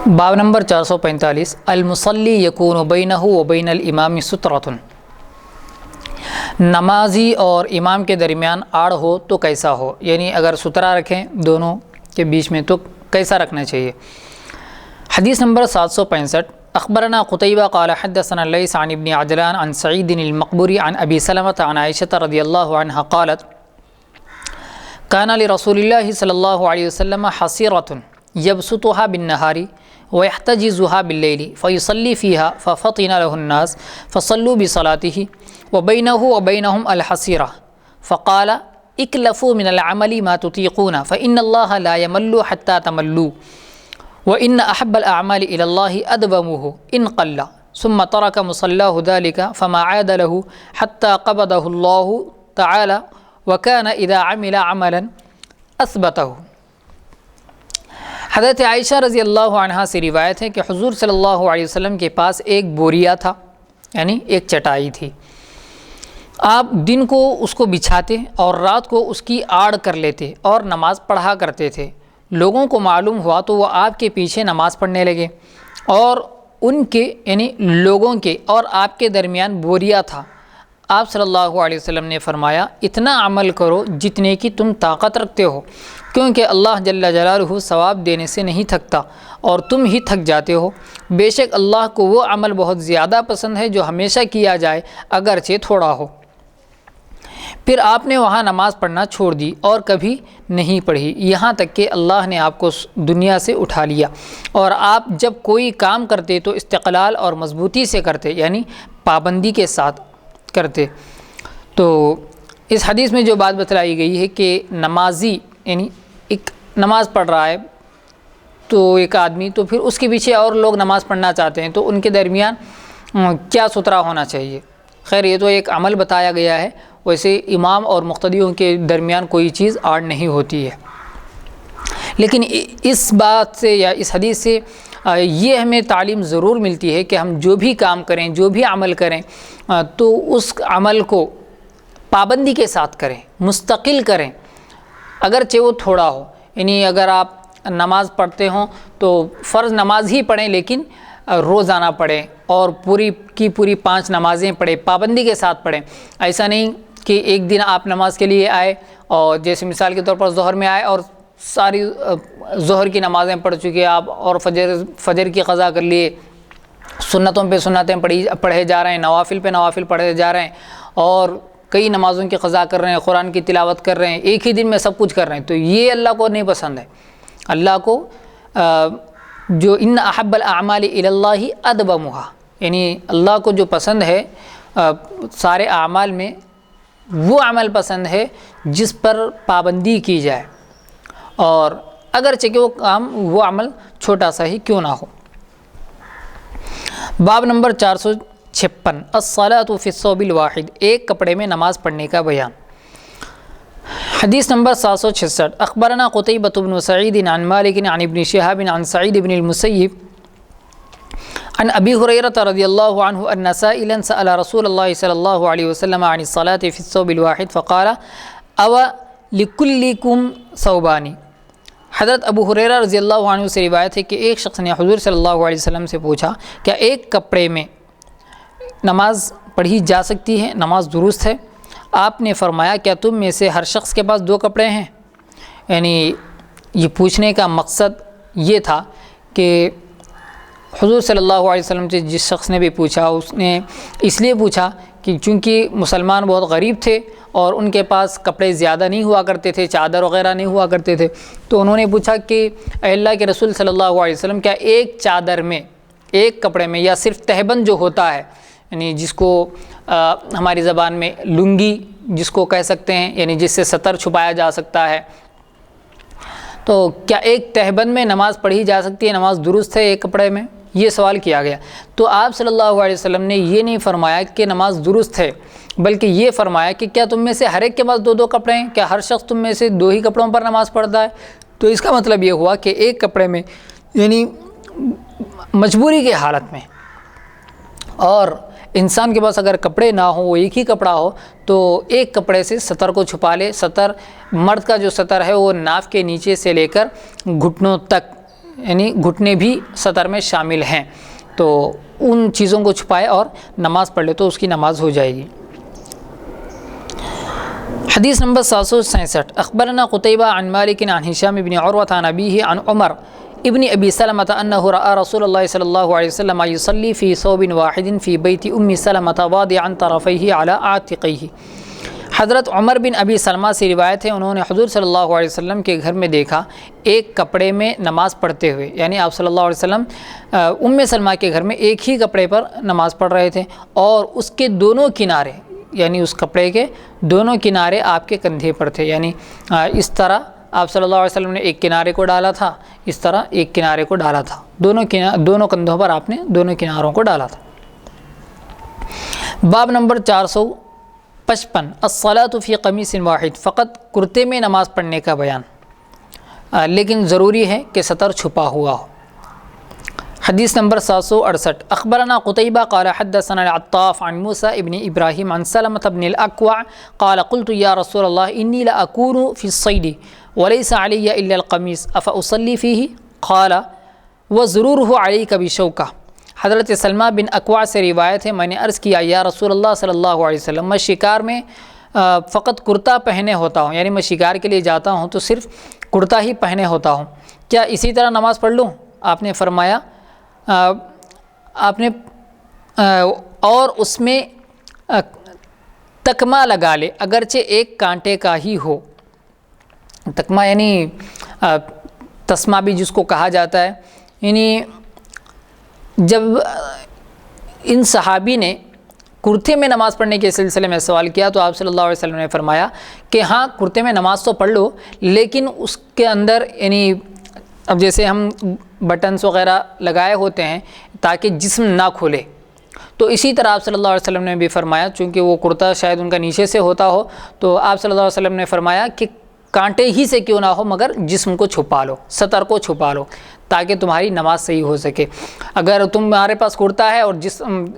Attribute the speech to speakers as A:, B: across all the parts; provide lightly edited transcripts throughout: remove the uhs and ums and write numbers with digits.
A: باب نمبر 445 المصلی یکون بینہ و بین الامام سترۃ، نمازی اور امام کے درمیان آڑ ہو تو کیسا ہو، یعنی اگر سترہ رکھیں دونوں کے بیچ میں تو کیسا رکھنا چاہیے۔ حدیث نمبر 765 اخبرنا قتیبہ قال حدثنا لیث عن ابن عجلان عن سعید المقبری عن ابی سلمۃ عن عائشہ رضی اللہ عنہا قالت کان لرسول اللہ صلی اللہ علیہ وسلم حصیرۃ یبسطها بالنہار ويحتجزها بالليل فيصلي فيها ففطن له الناس فصلوا بصلاته وبينه وبينهم الحصيرة فقال اكلفوا من العمل ما تطيقون فإن الله لا يمل حتى تملوا وإن أحب الأعمال إلى الله أدومه إن قل ثم ترك مصلاه ذلك فما عاد له حتى قبضه الله تعالى وكان إذا عمل عملا أثبته۔ حضرت عائشہ رضی اللہ عنہا سے روایت ہے کہ حضور صلی اللہ علیہ وسلم کے پاس ایک بوریا تھا، یعنی ایک چٹائی تھی۔ آپ دن کو اس کو بچھاتے اور رات کو اس کی آڑ کر لیتے اور نماز پڑھا کرتے تھے۔ لوگوں کو معلوم ہوا تو وہ آپ کے پیچھے نماز پڑھنے لگے، اور ان کے یعنی لوگوں کے اور آپ کے درمیان بوریا تھا۔ آپ صلی اللہ علیہ وسلم نے فرمایا اتنا عمل کرو جتنے کی تم طاقت رکھتے ہو، کیونکہ اللہ جل جلالہ ثواب دینے سے نہیں تھکتا اور تم ہی تھک جاتے ہو۔ بے شک اللہ کو وہ عمل بہت زیادہ پسند ہے جو ہمیشہ کیا جائے اگرچہ تھوڑا ہو۔ پھر آپ نے وہاں نماز پڑھنا چھوڑ دی اور کبھی نہیں پڑھی، یہاں تک کہ اللہ نے آپ کو دنیا سے اٹھا لیا، اور آپ جب کوئی کام کرتے تو استقلال اور مضبوطی سے کرتے، یعنی پابندی کے ساتھ کرتے۔ تو اس حدیث میں جو بات بتلائی گئی ہے کہ نمازی یعنی ایک نماز پڑھ رہا ہے تو ایک آدمی، تو پھر اس کے پیچھے اور لوگ نماز پڑھنا چاہتے ہیں تو ان کے درمیان کیا سترا ہونا چاہیے۔ خیر یہ تو ایک عمل بتایا گیا ہے، ویسے امام اور مقتدیوں کے درمیان کوئی چیز آڑ نہیں ہوتی ہے۔ لیکن اس بات سے یا اس حدیث سے یہ ہمیں تعلیم ضرور ملتی ہے کہ ہم جو بھی کام کریں، جو بھی عمل کریں تو اس عمل کو پابندی کے ساتھ کریں، مستقل کریں، اگرچہ وہ تھوڑا ہو۔ یعنی اگر آپ نماز پڑھتے ہوں تو فرض نماز ہی پڑھیں، لیکن روزانہ پڑھیں اور پوری کی پوری 5 نمازیں پڑھیں، پابندی کے ساتھ پڑھیں۔ ایسا نہیں کہ ایک دن آپ نماز کے لیے آئے اور جیسے مثال کے طور پر ظہر میں آئے اور ساری ظہر کی نمازیں پڑھ چکے آپ، اور فجر کی قضا کر لیے، سنتوں پہ سنتیں پڑھے جا رہے ہیں، نوافل پہ نوافل پڑھے جا رہے ہیں، اور کئی نمازوں کی قضا کر رہے ہیں، قرآن کی تلاوت کر رہے ہیں، ایک ہی دن میں سب کچھ کر رہے ہیں، تو یہ اللہ کو نہیں پسند ہے۔ اللہ کو جو ان احب الاعمال الی اللہ ادومھا، یعنی اللہ کو جو پسند ہے سارے اعمال میں وہ عمل پسند ہے جس پر پابندی کی جائے، اور اگرچہ کہ وہ عمل چھوٹا سا ہی کیوں نہ ہو۔ باب نمبر 456 الصلاۃ فی الثوب الواحد، ایک کپڑے میں نماز پڑھنے کا بیان۔ حدیث نمبر 766 اخبرنا قتیبۃ بن سعید عن مالک عن ابن شہاب عن سعید بن المسیب عن ابی ہریرہ رضی اللہ عنہ ان سائلا سأل رسول اللہ صلی اللہ علیہ وسلم عن الصلاۃ فی الثوب الواحد فقال او لکلکم ثوبان۔ حضرت ابو ہریرہ رضی اللہ عنہ سے روایت ہے کہ ایک شخص نے حضور صلی اللہ علیہ وسلم سے پوچھا کیا ایک کپڑے میں نماز پڑھی جا سکتی ہے، نماز درست ہے؟ آپ نے فرمایا کیا تم میں سے ہر شخص کے پاس 2 کپڑے ہیں؟ یعنی یہ پوچھنے کا مقصد یہ تھا کہ حضور صلی اللہ علیہ وسلم سے جس شخص نے بھی پوچھا اس نے اس لیے پوچھا کہ چونکہ مسلمان بہت غریب تھے اور ان کے پاس کپڑے زیادہ نہیں ہوا کرتے تھے، چادر وغیرہ نہیں ہوا کرتے تھے، تو انہوں نے پوچھا کہ اے اللہ کے رسول صلی اللہ علیہ وسلم کیا ایک چادر میں، ایک کپڑے میں، یا صرف تہبند جو ہوتا ہے یعنی جس کو ہماری زبان میں لنگی جس کو کہہ سکتے ہیں، یعنی جس سے سطر چھپایا جا سکتا ہے، تو کیا ایک تہبند میں نماز پڑھی جا سکتی ہے، نماز درست ہے ایک کپڑے میں؟ یہ سوال کیا گیا۔ تو آپ صلی اللہ علیہ وسلم نے یہ نہیں فرمایا کہ نماز درست ہے، بلکہ یہ فرمایا کہ کیا تم میں سے ہر ایک کے پاس 2 کپڑے ہیں؟ کیا ہر شخص تم میں سے 2 ہی کپڑوں پر نماز پڑھتا ہے؟ تو اس کا مطلب یہ ہوا کہ ایک کپڑے میں یعنی مجبوری کی حالت میں، اور انسان کے پاس اگر کپڑے نہ ہوں، وہ ایک ہی کپڑا ہو، تو ایک کپڑے سے سطر کو چھپا لے۔ سطر مرد کا جو سطر ہے وہ ناف کے نیچے سے لے کر گھٹنوں تک یعنی گھٹنے بھی سطر میں شامل ہیں، تو ان چیزوں کو چھپائے اور نماز پڑھ لے تو اس کی نماز ہو جائے گی۔ حدیث نمبر 767 اخبرنا قتیبہ عن مالک عن ہشام بن عروۃ عن ابیہ عن عمر ابن ابی سلمۃ انہ رأى رسول اللہ صلی اللہ علیہ وسلم یصلی فی ثوب واحد فی بیت ام سلمۃ واضعا طرفیہ علی عاتقیہ۔ حضرت عمر بن ابی سلمہ سے روایت ہے، انہوں نے حضور صلی اللہ علیہ وسلم کے گھر میں دیکھا ایک کپڑے میں نماز پڑھتے ہوئے، یعنی آپ صلی اللہ علیہ وسلم ام سلمہ کے گھر میں ایک ہی کپڑے پر نماز پڑھ رہے تھے، اور اس کے دونوں کنارے، یعنی اس کپڑے کے دونوں کنارے آپ کے کندھے پر تھے، یعنی اس طرح آپ صلی اللہ علیہ وسلم نے ایک کنارے کو ڈالا تھا، اس طرح ایک کنارے کو ڈالا تھا، دونوں کندھوں پر آپ نے دونوں کناروں کو ڈالا تھا۔ باب نمبر 455 الصلاۃ فی قمیص واحد، فقط کرتے میں نماز پڑھنے کا بیان، لیکن ضروری ہے کہ سطر چھپا ہوا ہو۔ حدیث نمبر 768 اخبرنا قتیبہ قال حدثنا العطاف عن موسى ابن ابراہیم عن سلمة بن الاکوع قال قلت یا رسول اللہ انی لاکون فی الصید وليس علی الا القمیص افاصلی فیہ قال وضروره علیک بشوکہ۔ حضرت سلمہ بن اکوع سے روایت ہے، میں نے عرض کیا یا رسول اللہ صلی اللہ علیہ وسلم، میں شکار میں فقط کرتا پہنے ہوتا ہوں، یعنی میں شکار کے لیے جاتا ہوں تو صرف کرتا ہی پہنے ہوتا ہوں، کیا اسی طرح نماز پڑھ لوں؟ آپ نے فرمایا اور اس میں تکمہ لگا لے، اگرچہ ایک کانٹے کا ہی ہو۔ تکمہ یعنی تسمہ بھی جس کو کہا جاتا ہے، یعنی جب ان صحابی نے کرتے میں نماز پڑھنے کے سلسلے میں سوال کیا تو آپ صلی اللہ علیہ وسلم نے فرمایا کہ ہاں کرتے میں نماز تو پڑھ لو، لیکن اس کے اندر یعنی اب جیسے ہم بٹنس وغیرہ لگائے ہوتے ہیں تاکہ جسم نہ کھلے، تو اسی طرح آپ صلی اللہ علیہ وسلم نے بھی فرمایا، چونکہ وہ کرتا شاید ان کا نیچے سے ہوتا ہو، تو آپ صلی اللہ علیہ وسلم نے فرمایا کہ کانٹے ہی سے کیوں نہ ہو مگر جسم کو چھپا لو، سطر کو چھپا لو تاکہ تمہاری نماز صحیح ہو سکے۔ اگر تمہارے پاس کرتا ہے اور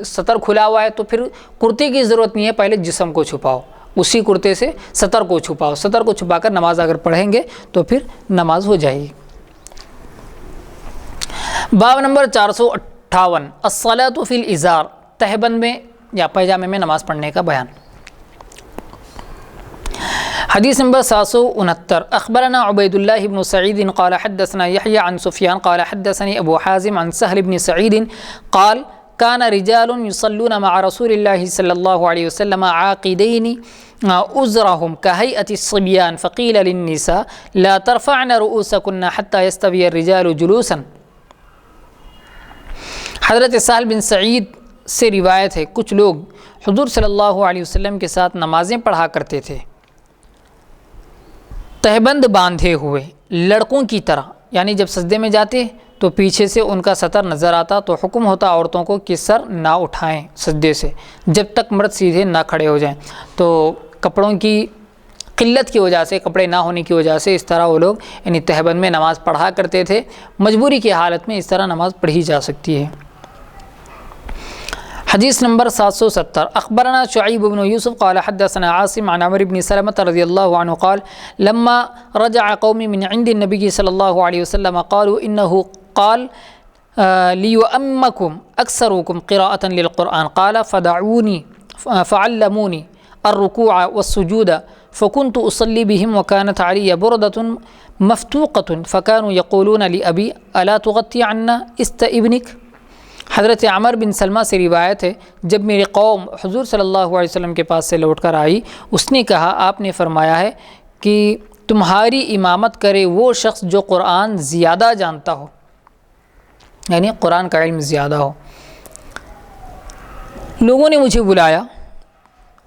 A: سطر کھلا ہوا ہے تو پھر کرتے کی ضرورت نہیں ہے، پہلے جسم کو چھپاؤ، اسی کرتے سے سطر کو چھپاؤ، سطر کو چھپا کر نماز اگر پڑھیں گے تو پھر نماز ہو جائے گی۔ باب نمبر 458 الصلاۃ فی الازار، تہبند میں یا پیجامے میں نماز پڑھنے کا بیان۔ حدیث نمبر 769 اخبرنا عبید اللہ بن سعید قال حدثنا یحیی عن سفیان قال حدثنی ابو حازم عن سہل بن سعید قال كان رجال يصلون مع رسول الله صلی اللہ علیہ وسلم عاقدین أزرهم كهيئة الصبيان فقيل للنساء لا ترفعن رؤوسكن حتى يستوي الرجال جلوسا۔ حضرت سہل بن سعید سے روایت ہے، کچھ لوگ حضور صلی اللہ علیہ وسلم کے ساتھ نمازیں پڑھا کرتے تھے تہبند باندھے ہوئے، لڑکوں کی طرح، یعنی جب سجدے میں جاتے تو پیچھے سے ان کا سطر نظر آتا تو حکم ہوتا عورتوں کو کہ سر نہ اٹھائیں سجدے سے جب تک مرد سیدھے نہ کھڑے ہو جائیں۔ تو کپڑوں کی قلت کی وجہ سے، کپڑے نہ ہونے کی وجہ سے اس طرح وہ لوگ یعنی تہبند میں نماز پڑھا کرتے تھے، مجبوری کی حالت میں اس طرح نماز پڑھی جا سکتی ہے۔ حدیث نمبر 770 اخبرنا شعیب بن یوسف قال حدثنا عاصم عن عمر بن سلمة رضی اللہ عنہ قال لما رجع قوم من عند النبي صلی اللہ علیہ وسلم قالوا انه قال ليؤمكم اكثركم قراءة للقرآن قال فدعوني فعلموني الركوع والسجود فكنت اصلي بهم وكانت علي بردة مفتوقة فكانوا يقولون لأبي الا تغطي عنا استئبنك۔ حضرت عمر بن سلمہ سے روایت ہے، جب میری قوم حضور صلی اللہ علیہ وسلم کے پاس سے لوٹ کر آئی، اس نے کہا آپ نے فرمایا ہے کہ تمہاری امامت کرے وہ شخص جو قرآن زیادہ جانتا ہو، یعنی قرآن کا علم زیادہ ہو۔ لوگوں نے مجھے بلایا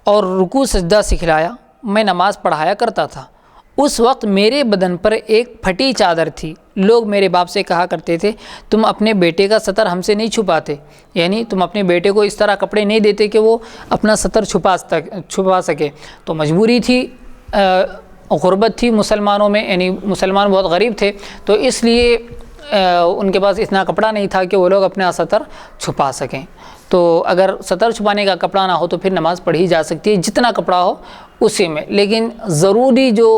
A: اور رکوع سجدہ سکھلایا، میں نماز پڑھایا کرتا تھا، اس وقت میرے بدن پر ایک پھٹی چادر تھی، لوگ میرے باپ سے کہا کرتے تھے تم اپنے بیٹے کا سطر ہم سے نہیں چھپاتے، یعنی تم اپنے بیٹے کو اس طرح کپڑے نہیں دیتے کہ وہ اپنا سطر چھپا سکے۔ تو مجبوری تھی، غربت تھی مسلمانوں میں، یعنی مسلمان بہت غریب تھے، تو اس لیے ان کے پاس اتنا کپڑا نہیں تھا کہ وہ لوگ اپنا سطر چھپا سکیں۔ تو اگر سطر چھپانے کا کپڑا نہ ہو تو پھر نماز پڑھی جا سکتی ہے، جتنا کپڑا ہو اسی میں، لیکن ضروری جو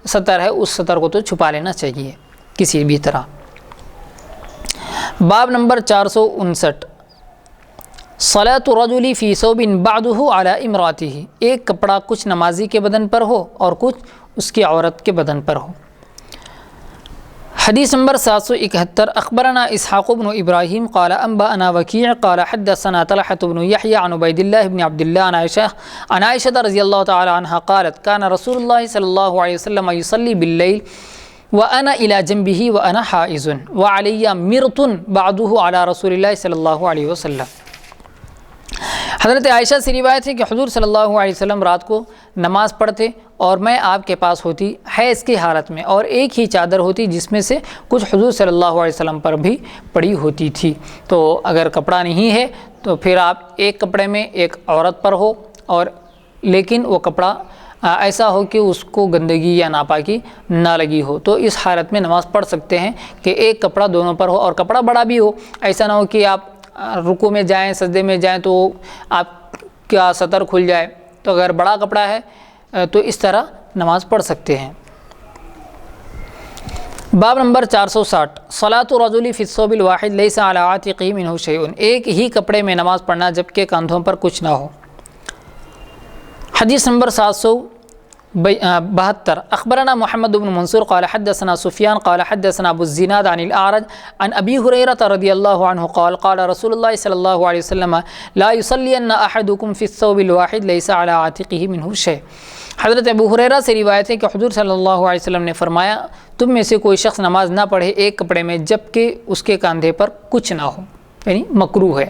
A: سطر ہے اس سطر کو تو چھپا لینا چاہیے کسی بھی طرح۔ باب نمبر 459 صلاۃ الرجل فی ثوب بعضہ علی امرأتہ، ایک کپڑا کچھ نمازی کے بدن پر ہو اور کچھ اس کی عورت کے بدن پر ہو۔ حدیث نمبر 771 اخبرنا اسحاق بن ابراہیم قال انبأنا وکیع قال حدثنا طلحة بن یحیی عن عبید اللہ بن عبد اللہ عن عائشہ رضی اللہ تعالی عنہا قالت کان رسول اللہ صلی اللہ علیہ وسلم یصلی باللیل وانا الى جنبه وانا حائض وعلی مرط بعضه علی رسول اللہ صلی اللہ علیہ وسلم۔ حضرت عائشہ سے روایت ہے کہ حضور صلی اللہ علیہ وسلم رات کو نماز پڑھتے اور میں آپ کے پاس ہوتی حیض کی حالت میں، اور ایک ہی چادر ہوتی جس میں سے کچھ حضور صلی اللہ علیہ وسلم پر بھی پڑی ہوتی تھی۔ تو اگر کپڑا نہیں ہے تو پھر آپ ایک کپڑے میں ایک عورت پر ہو، اور لیکن وہ کپڑا ایسا ہو کہ اس کو گندگی یا ناپاکی نہ لگی ہو، تو اس حالت میں نماز پڑھ سکتے ہیں کہ ایک کپڑا دونوں پر ہو، اور کپڑا بڑا بھی ہو، ایسا نہ ہو کہ آپ رکوع میں جائیں سجدے میں جائیں تو آپ کا سطر کھل جائے۔ تو اگر بڑا کپڑا ہے تو اس طرح نماز پڑھ سکتے ہیں۔ باب نمبر 460 صلاۃ الرجل فی الثوب الواحد لیس علی عاتقہ منہ شیء، ایک ہی کپڑے میں نماز پڑھنا جبکہ کاندھوں پر کچھ نہ ہو۔ حدیث نمبر 772 اخبرنا محمد بن منصور قال حدثنا سفیان قال حدثنا ابو الزناد عن الاعرج عن ابی ہریرہ رضی اللہ عنہ قال قال رسول اللہ صلی اللہ علیہ وسلم لا یصلین احدکم فی الثوب الواحد لیس علی عاتقہ منہ شیء۔ حضرت ابو ہریرہ سے روایت ہے کہ حضور صلی اللہ علیہ وسلم نے فرمایا تم میں سے کوئی شخص نماز نہ پڑھے ایک کپڑے میں جبکہ اس کے کاندھے پر کچھ نہ ہو، یعنی مکروہ ہے۔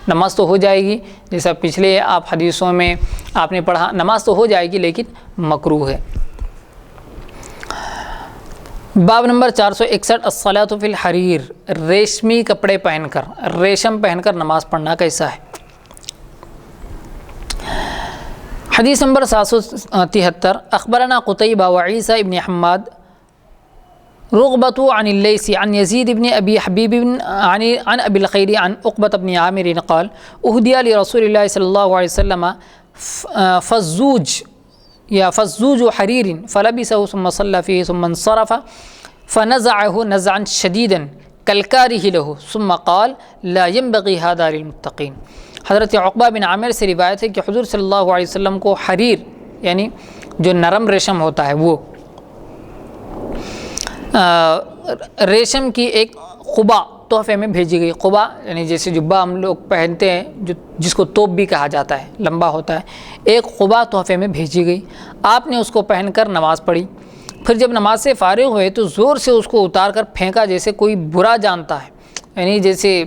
A: نماز تو ہو جائے گی، جیسا پچھلے آپ حدیثوں میں آپ نے پڑھا، نماز تو ہو جائے گی لیکن مکروہ ہے۔ باب نمبر 461 الصلاۃ فی الحریر، ریشمی کپڑے پہن کر، ریشم پہن کر نماز پڑھنا کیسا ہے۔ حدیث نمبر 773 اخبرنا قتیبہ وعیسیٰ ابن حماد رغبۃ عن اللیث عن یزید بن ابی حبیب عن ابی الخیر عن عقبۃ بن عامر قال اہدی لرسول اللہ صلی اللہ علیہ وسلم فزوج حریر فلبسہ ثم صلی فیہ ثم انصرف فنزعہ نزعا شدیدا کالکارہ لہ ثم قال لا ينبغی ھذا للمتقین۔ حضرت عقبہ بن عامر سے روایت ہے کہ حضور صلی اللہ علیہ وسلم کو حریر یعنی جو نرم ریشم ہوتا ہے وہ ریشم کی ایک قبا تحفے میں بھیجی گئی۔ قبا یعنی جیسے جبہ ہم لوگ پہنتے ہیں جس کو توپ بھی کہا جاتا ہے، لمبا ہوتا ہے، ایک قبا تحفے میں بھیجی گئی۔ آپ نے اس کو پہن کر نماز پڑھی، پھر جب نماز سے فارغ ہوئے تو زور سے اس کو اتار کر پھینکا جیسے کوئی برا جانتا ہے، یعنی جیسے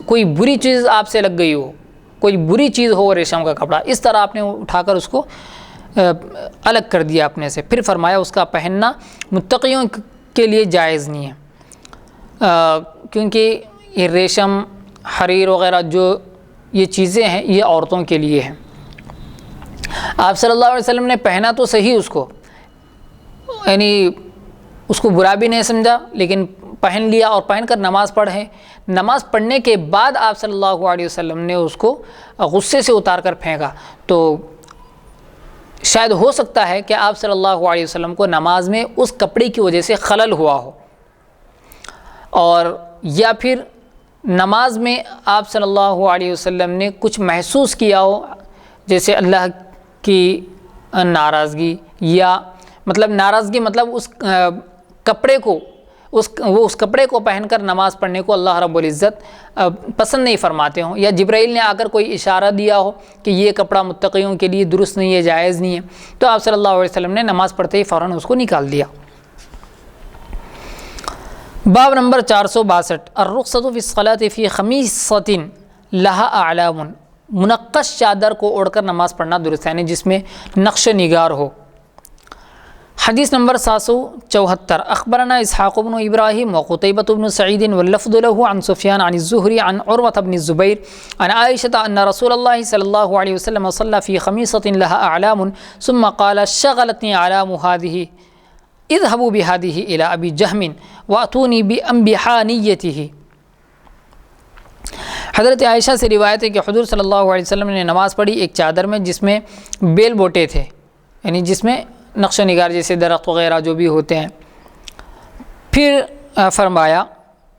A: کوئی بری چیز آپ سے لگ گئی ہو، کوئی بری چیز ہو ریشم کا کپڑا، اس طرح آپ نے اٹھا کر اس کو الگ کر دیا اپنے سے۔ پھر فرمایا اس کا پہننا متقیوں کے لیے جائز نہیں ہے، کیونکہ یہ ریشم حریر وغیرہ جو یہ چیزیں ہیں یہ عورتوں کے لیے ہیں۔ آپ صلی اللہ علیہ وسلم نے پہنا تو صحیح اس کو، یعنی اس کو برا بھی نہیں سمجھا، لیکن پہن لیا اور پہن کر نماز پڑھے۔ نماز پڑھنے کے بعد آپ صلی اللہ علیہ وسلم نے اس کو غصے سے اتار کر پھینکا، تو شاید ہو سکتا ہے کہ آپ صلی اللہ علیہ وسلم کو نماز میں اس کپڑے کی وجہ سے خلل ہوا ہو، اور یا پھر نماز میں آپ صلی اللہ علیہ وسلم نے کچھ محسوس کیا ہو، جیسے اللہ کی ناراضگی، یا مطلب ناراضگی مطلب اس کپڑے کو اس کپڑے کو پہن کر نماز پڑھنے کو اللہ رب العزت پسند نہیں فرماتے ہوں، یا جبرائیل نے آ کر کوئی اشارہ دیا ہو کہ یہ کپڑا متقیوں کے لیے درست نہیں ہے، جائز نہیں ہے، تو آپ صلی اللہ علیہ وسلم نے نماز پڑھتے ہی فوراً اس کو نکال دیا۔ باب نمبر 462 الرخصۃ فی الصلاۃ فی خمیصۃ لہا اعلام، منقش چادر کو اوڑھ کر نماز پڑھنا درست ہے، یعنی جس میں نقش نگار ہو۔ حدیث نمبر 774 اخبرنا اسحاق بن ابراہیم وقتیبۃ بن سعید واللفظ له عن سفیان عن الزہری عن عروۃ بن الزبیر عن عائشہ ان رسول اللہ صلی اللہ علیہ وسلم صلی فی خمیصۃ لها اعلام ثم قال شغلتنی اعلام هذه اذهبوا بهذه الى ابی جہم واتونی بانبحانیته۔ حضرت عائشہ سے روایت ہے کہ حضور صلی اللہ علیہ وسلم نے نماز پڑھی ایک چادر میں جس میں بیل بوٹے تھے، یعنی جس میں نقش نگار جیسے درخت وغیرہ جو بھی ہوتے ہیں۔ پھر فرمایا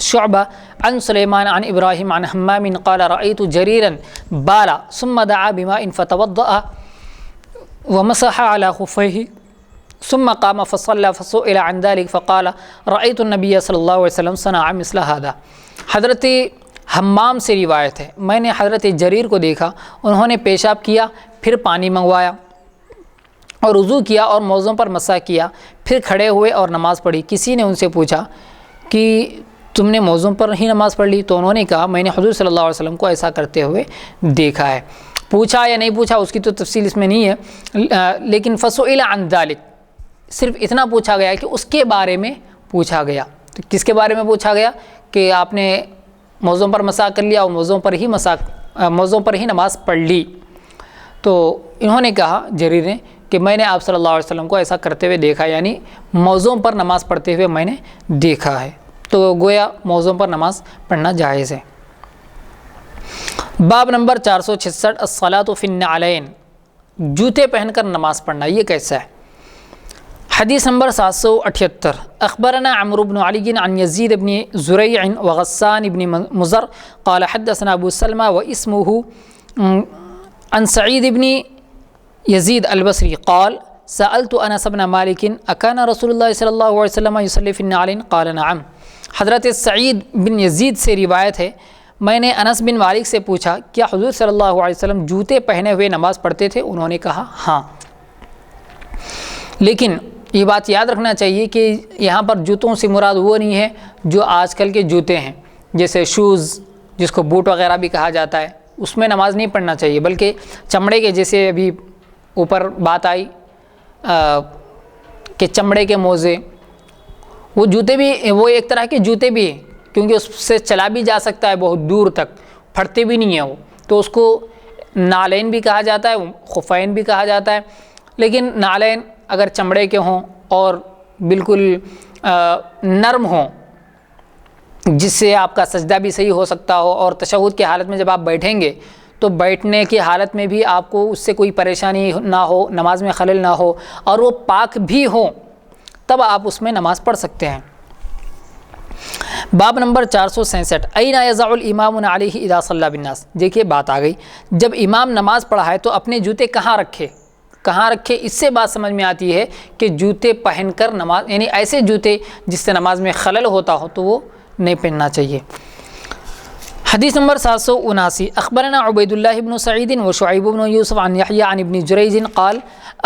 A: شعبہ عن سلیمان عن ابراہیم عن حمام قال رأيت جريرا بالا ثم دعا بماء فتوضأ ومسح على خفيه ثم قام فصلى فسئل عن ذلك فقال رأيت النبي صلی اللہ علیہ وسلم صنع مثل هذا۔ حضرت حمام سے روایت ہے، میں نے حضرت جریر کو دیکھا، انہوں نے پیشاب کیا، پھر پانی منگوایا اور وضو کیا اور موزوں پر مسح کیا، پھر کھڑے ہوئے اور نماز پڑھی۔ کسی نے ان سے پوچھا کہ تم نے موزوں پر ہی نماز پڑھ لی؟ تو انہوں نے کہا میں نے حضور صلی اللہ علیہ وسلم کو ایسا کرتے ہوئے دیکھا ہے۔ پوچھا یا نہیں پوچھا اس کی تو تفصیل اس میں نہیں ہے، لیکن فسئل عن ذلک، صرف اتنا پوچھا گیا کہ اس کے بارے میں پوچھا گیا۔ تو کس کے بارے میں پوچھا گیا؟ کہ آپ نے موزوں پر مسح کر لیا اور موزوں پر ہی نماز پڑھ لی۔ تو انہوں نے کہا جریر نے کہ میں نے آپ صلی اللہ علیہ وسلم کو ایسا کرتے ہوئے دیکھا، یعنی موزوں پر نماز پڑھتے ہوئے میں نے دیکھا ہے۔ تو گویا موزوں پر نماز پڑھنا جائز ہے۔ باب نمبر 466 الصلاۃ فی النعلین، جوتے پہن کر نماز پڑھنا یہ کیسا ہے؟ حدیث نمبر 778 اخبرنا عمرو بن علی عن یزید بن زریع وغسان بن مزر قال حدثنا ابو سلمہ واسمہ عن سعید بن یزید البصری قال سألت انس بن مالک اکان رسول اللہ صلی اللہ علیہ وسلم یصلی فی النعلین قال نعم۔ حضرت سعید بن یزید سے روایت ہے، میں نے انس بن مالک سے پوچھا کیا حضور صلی اللہ علیہ وسلم جوتے پہنے ہوئے نماز پڑھتے تھے؟ انہوں نے کہا ہاں۔ لیکن یہ بات یاد رکھنا چاہیے کہ یہاں پر جوتوں سے مراد وہ نہیں ہے جو آج کل کے جوتے ہیں، جیسے شوز جس کو بوٹ وغیرہ بھی کہا جاتا ہے، اس میں نماز نہیں پڑھنا چاہیے، بلکہ چمڑے کے، جیسے ابھی اوپر بات آئی کہ چمڑے کے موزے، وہ جوتے بھی، وہ ایک طرح کے جوتے بھی ہیں کیونکہ اس سے چلا بھی جا سکتا ہے بہت دور تک، پھٹتے بھی نہیں ہیں وہ، تو اس کو نالین بھی کہا جاتا ہے، خفین بھی کہا جاتا ہے۔ لیکن نالین اگر چمڑے کے ہوں اور بالکل نرم ہوں جس سے آپ کا سجدہ بھی صحیح ہو سکتا ہو، اور تشہد کی حالت میں جب آپ بیٹھیں گے تو بیٹھنے کی حالت میں بھی آپ کو اس سے کوئی پریشانی نہ ہو، نماز میں خلل نہ ہو، اور وہ پاک بھی ہوں، تب آپ اس میں نماز پڑھ سکتے ہیں۔ باب نمبر 467 این یضع الامام علیہ اذا صلی بالناس، دیکھیے بات آ گئی، جب امام نماز پڑھائے تو اپنے جوتے کہاں رکھے؟ اس سے بات سمجھ میں آتی ہے کہ جوتے پہن کر نماز، یعنی ایسے جوتے جس سے نماز میں خلل ہوتا ہو تو وہ نہیں پہننا چاہیے۔ حدیث نمبر 779 اخبرنا عبید اللہ بن سعید وشعیب بن یوسف عن یحیی عن ابن جریج قال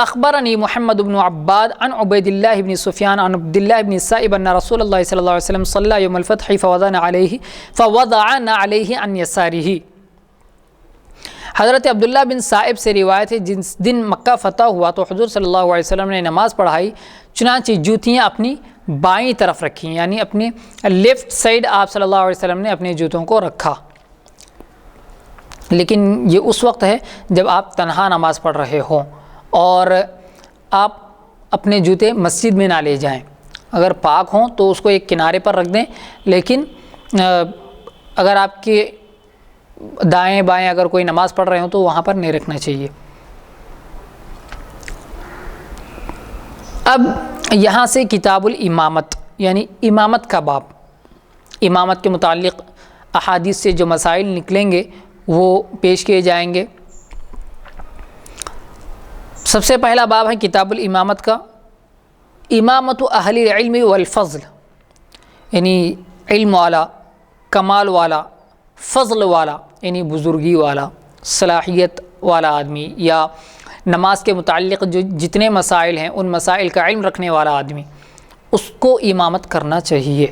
A: اخبرنی محمد بن عباد عن عبید اللہ بن سفیان عن عبد اللہ بن السائب ان رسول اللہ صلی اللہ علیہ وسلم صلی یوم الفتح فوضعنا علیہ عن یسارہ۔ حضرت عبداللہ بن صائب سے روایت ہے، جس دن مکہ فتح ہوا تو حضور صلی اللہ علیہ وسلم نے نماز پڑھائی، چنانچہ جوتیاں اپنی بائیں طرف رکھیں، یعنی اپنے لیفٹ سائڈ آپ صلی اللہ علیہ وسلم نے اپنے جوتوں کو رکھا۔ لیکن یہ اس وقت ہے جب آپ تنہا نماز پڑھ رہے ہوں اور آپ اپنے جوتے مسجد میں نہ لے جائیں، اگر پاک ہوں تو اس کو ایک کنارے پر رکھ دیں، لیکن اگر آپ کے دائیں بائیں اگر کوئی نماز پڑھ رہے ہوں تو وہاں پر نہیں رکھنا چاہیے۔ اب یہاں سے کتاب الامامت یعنی امامت کا باب، امامت کے متعلق احادیث سے جو مسائل نکلیں گے وہ پیش کیے جائیں گے۔ سب سے پہلا باب ہے کتاب الامامت کا، امامت اہل العلم والفضل، یعنی علم والا، کمال والا، فضل والا یعنی بزرگی والا، صلاحیت والا آدمی، یا نماز کے متعلق جو جتنے مسائل ہیں ان مسائل کا علم رکھنے والا آدمی، اس کو امامت کرنا چاہیے۔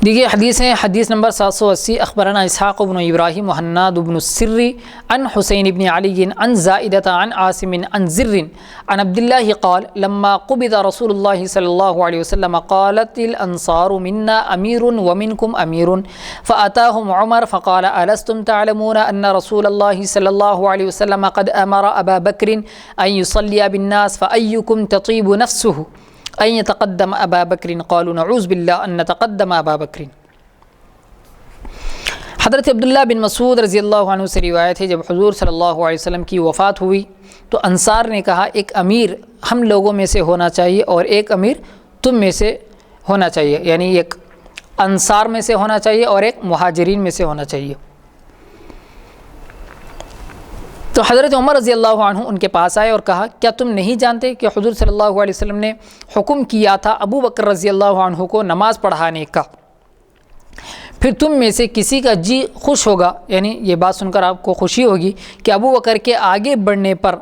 A: دیکھیے حدیث ہیں، حدیث نمبر 780 اخبرنا اسحاق بن ابراہیم وحناد بن السری عن حسین بن علی عن زائدۃ عن عاصم عن زر عن عبد اللہ قال لما قبض رسول اللہ صلی اللہ علیہ وسلم قالت الانصار منا امیر ومنکم امیر فاتاهم عمر فقال الستم تعلمون ان رسول اللہ صلی اللہ علیہ وسلم قد امر ابا بکر ان يصلي بالناس فأيكم تطيب نفسه ان يتقدم ابا بکر قالوا نعوذ باللہ ان نتقدم ابا بکر۔ حضرت عبداللہ بن مسعود رضی اللہ عنہ سے روایت ہے، جب حضور صلی اللہ علیہ وسلم کی وفات ہوئی تو انصار نے کہا ایک امیر ہم لوگوں میں سے ہونا چاہیے اور ایک امیر تم میں سے ہونا چاہیے، یعنی ایک انصار میں سے ہونا چاہیے اور ایک مہاجرین میں سے ہونا چاہیے۔ تو حضرت عمر رضی اللہ عنہ ان کے پاس آئے اور کہا کیا تم نہیں جانتے کہ حضور صلی اللہ علیہ وسلم نے حکم کیا تھا ابو بکر رضی اللہ عنہ کو نماز پڑھانے کا، پھر تم میں سے کسی کا جی خوش ہوگا، یعنی یہ بات سن کر آپ کو خوشی ہوگی کہ ابو بکر کے آگے بڑھنے پر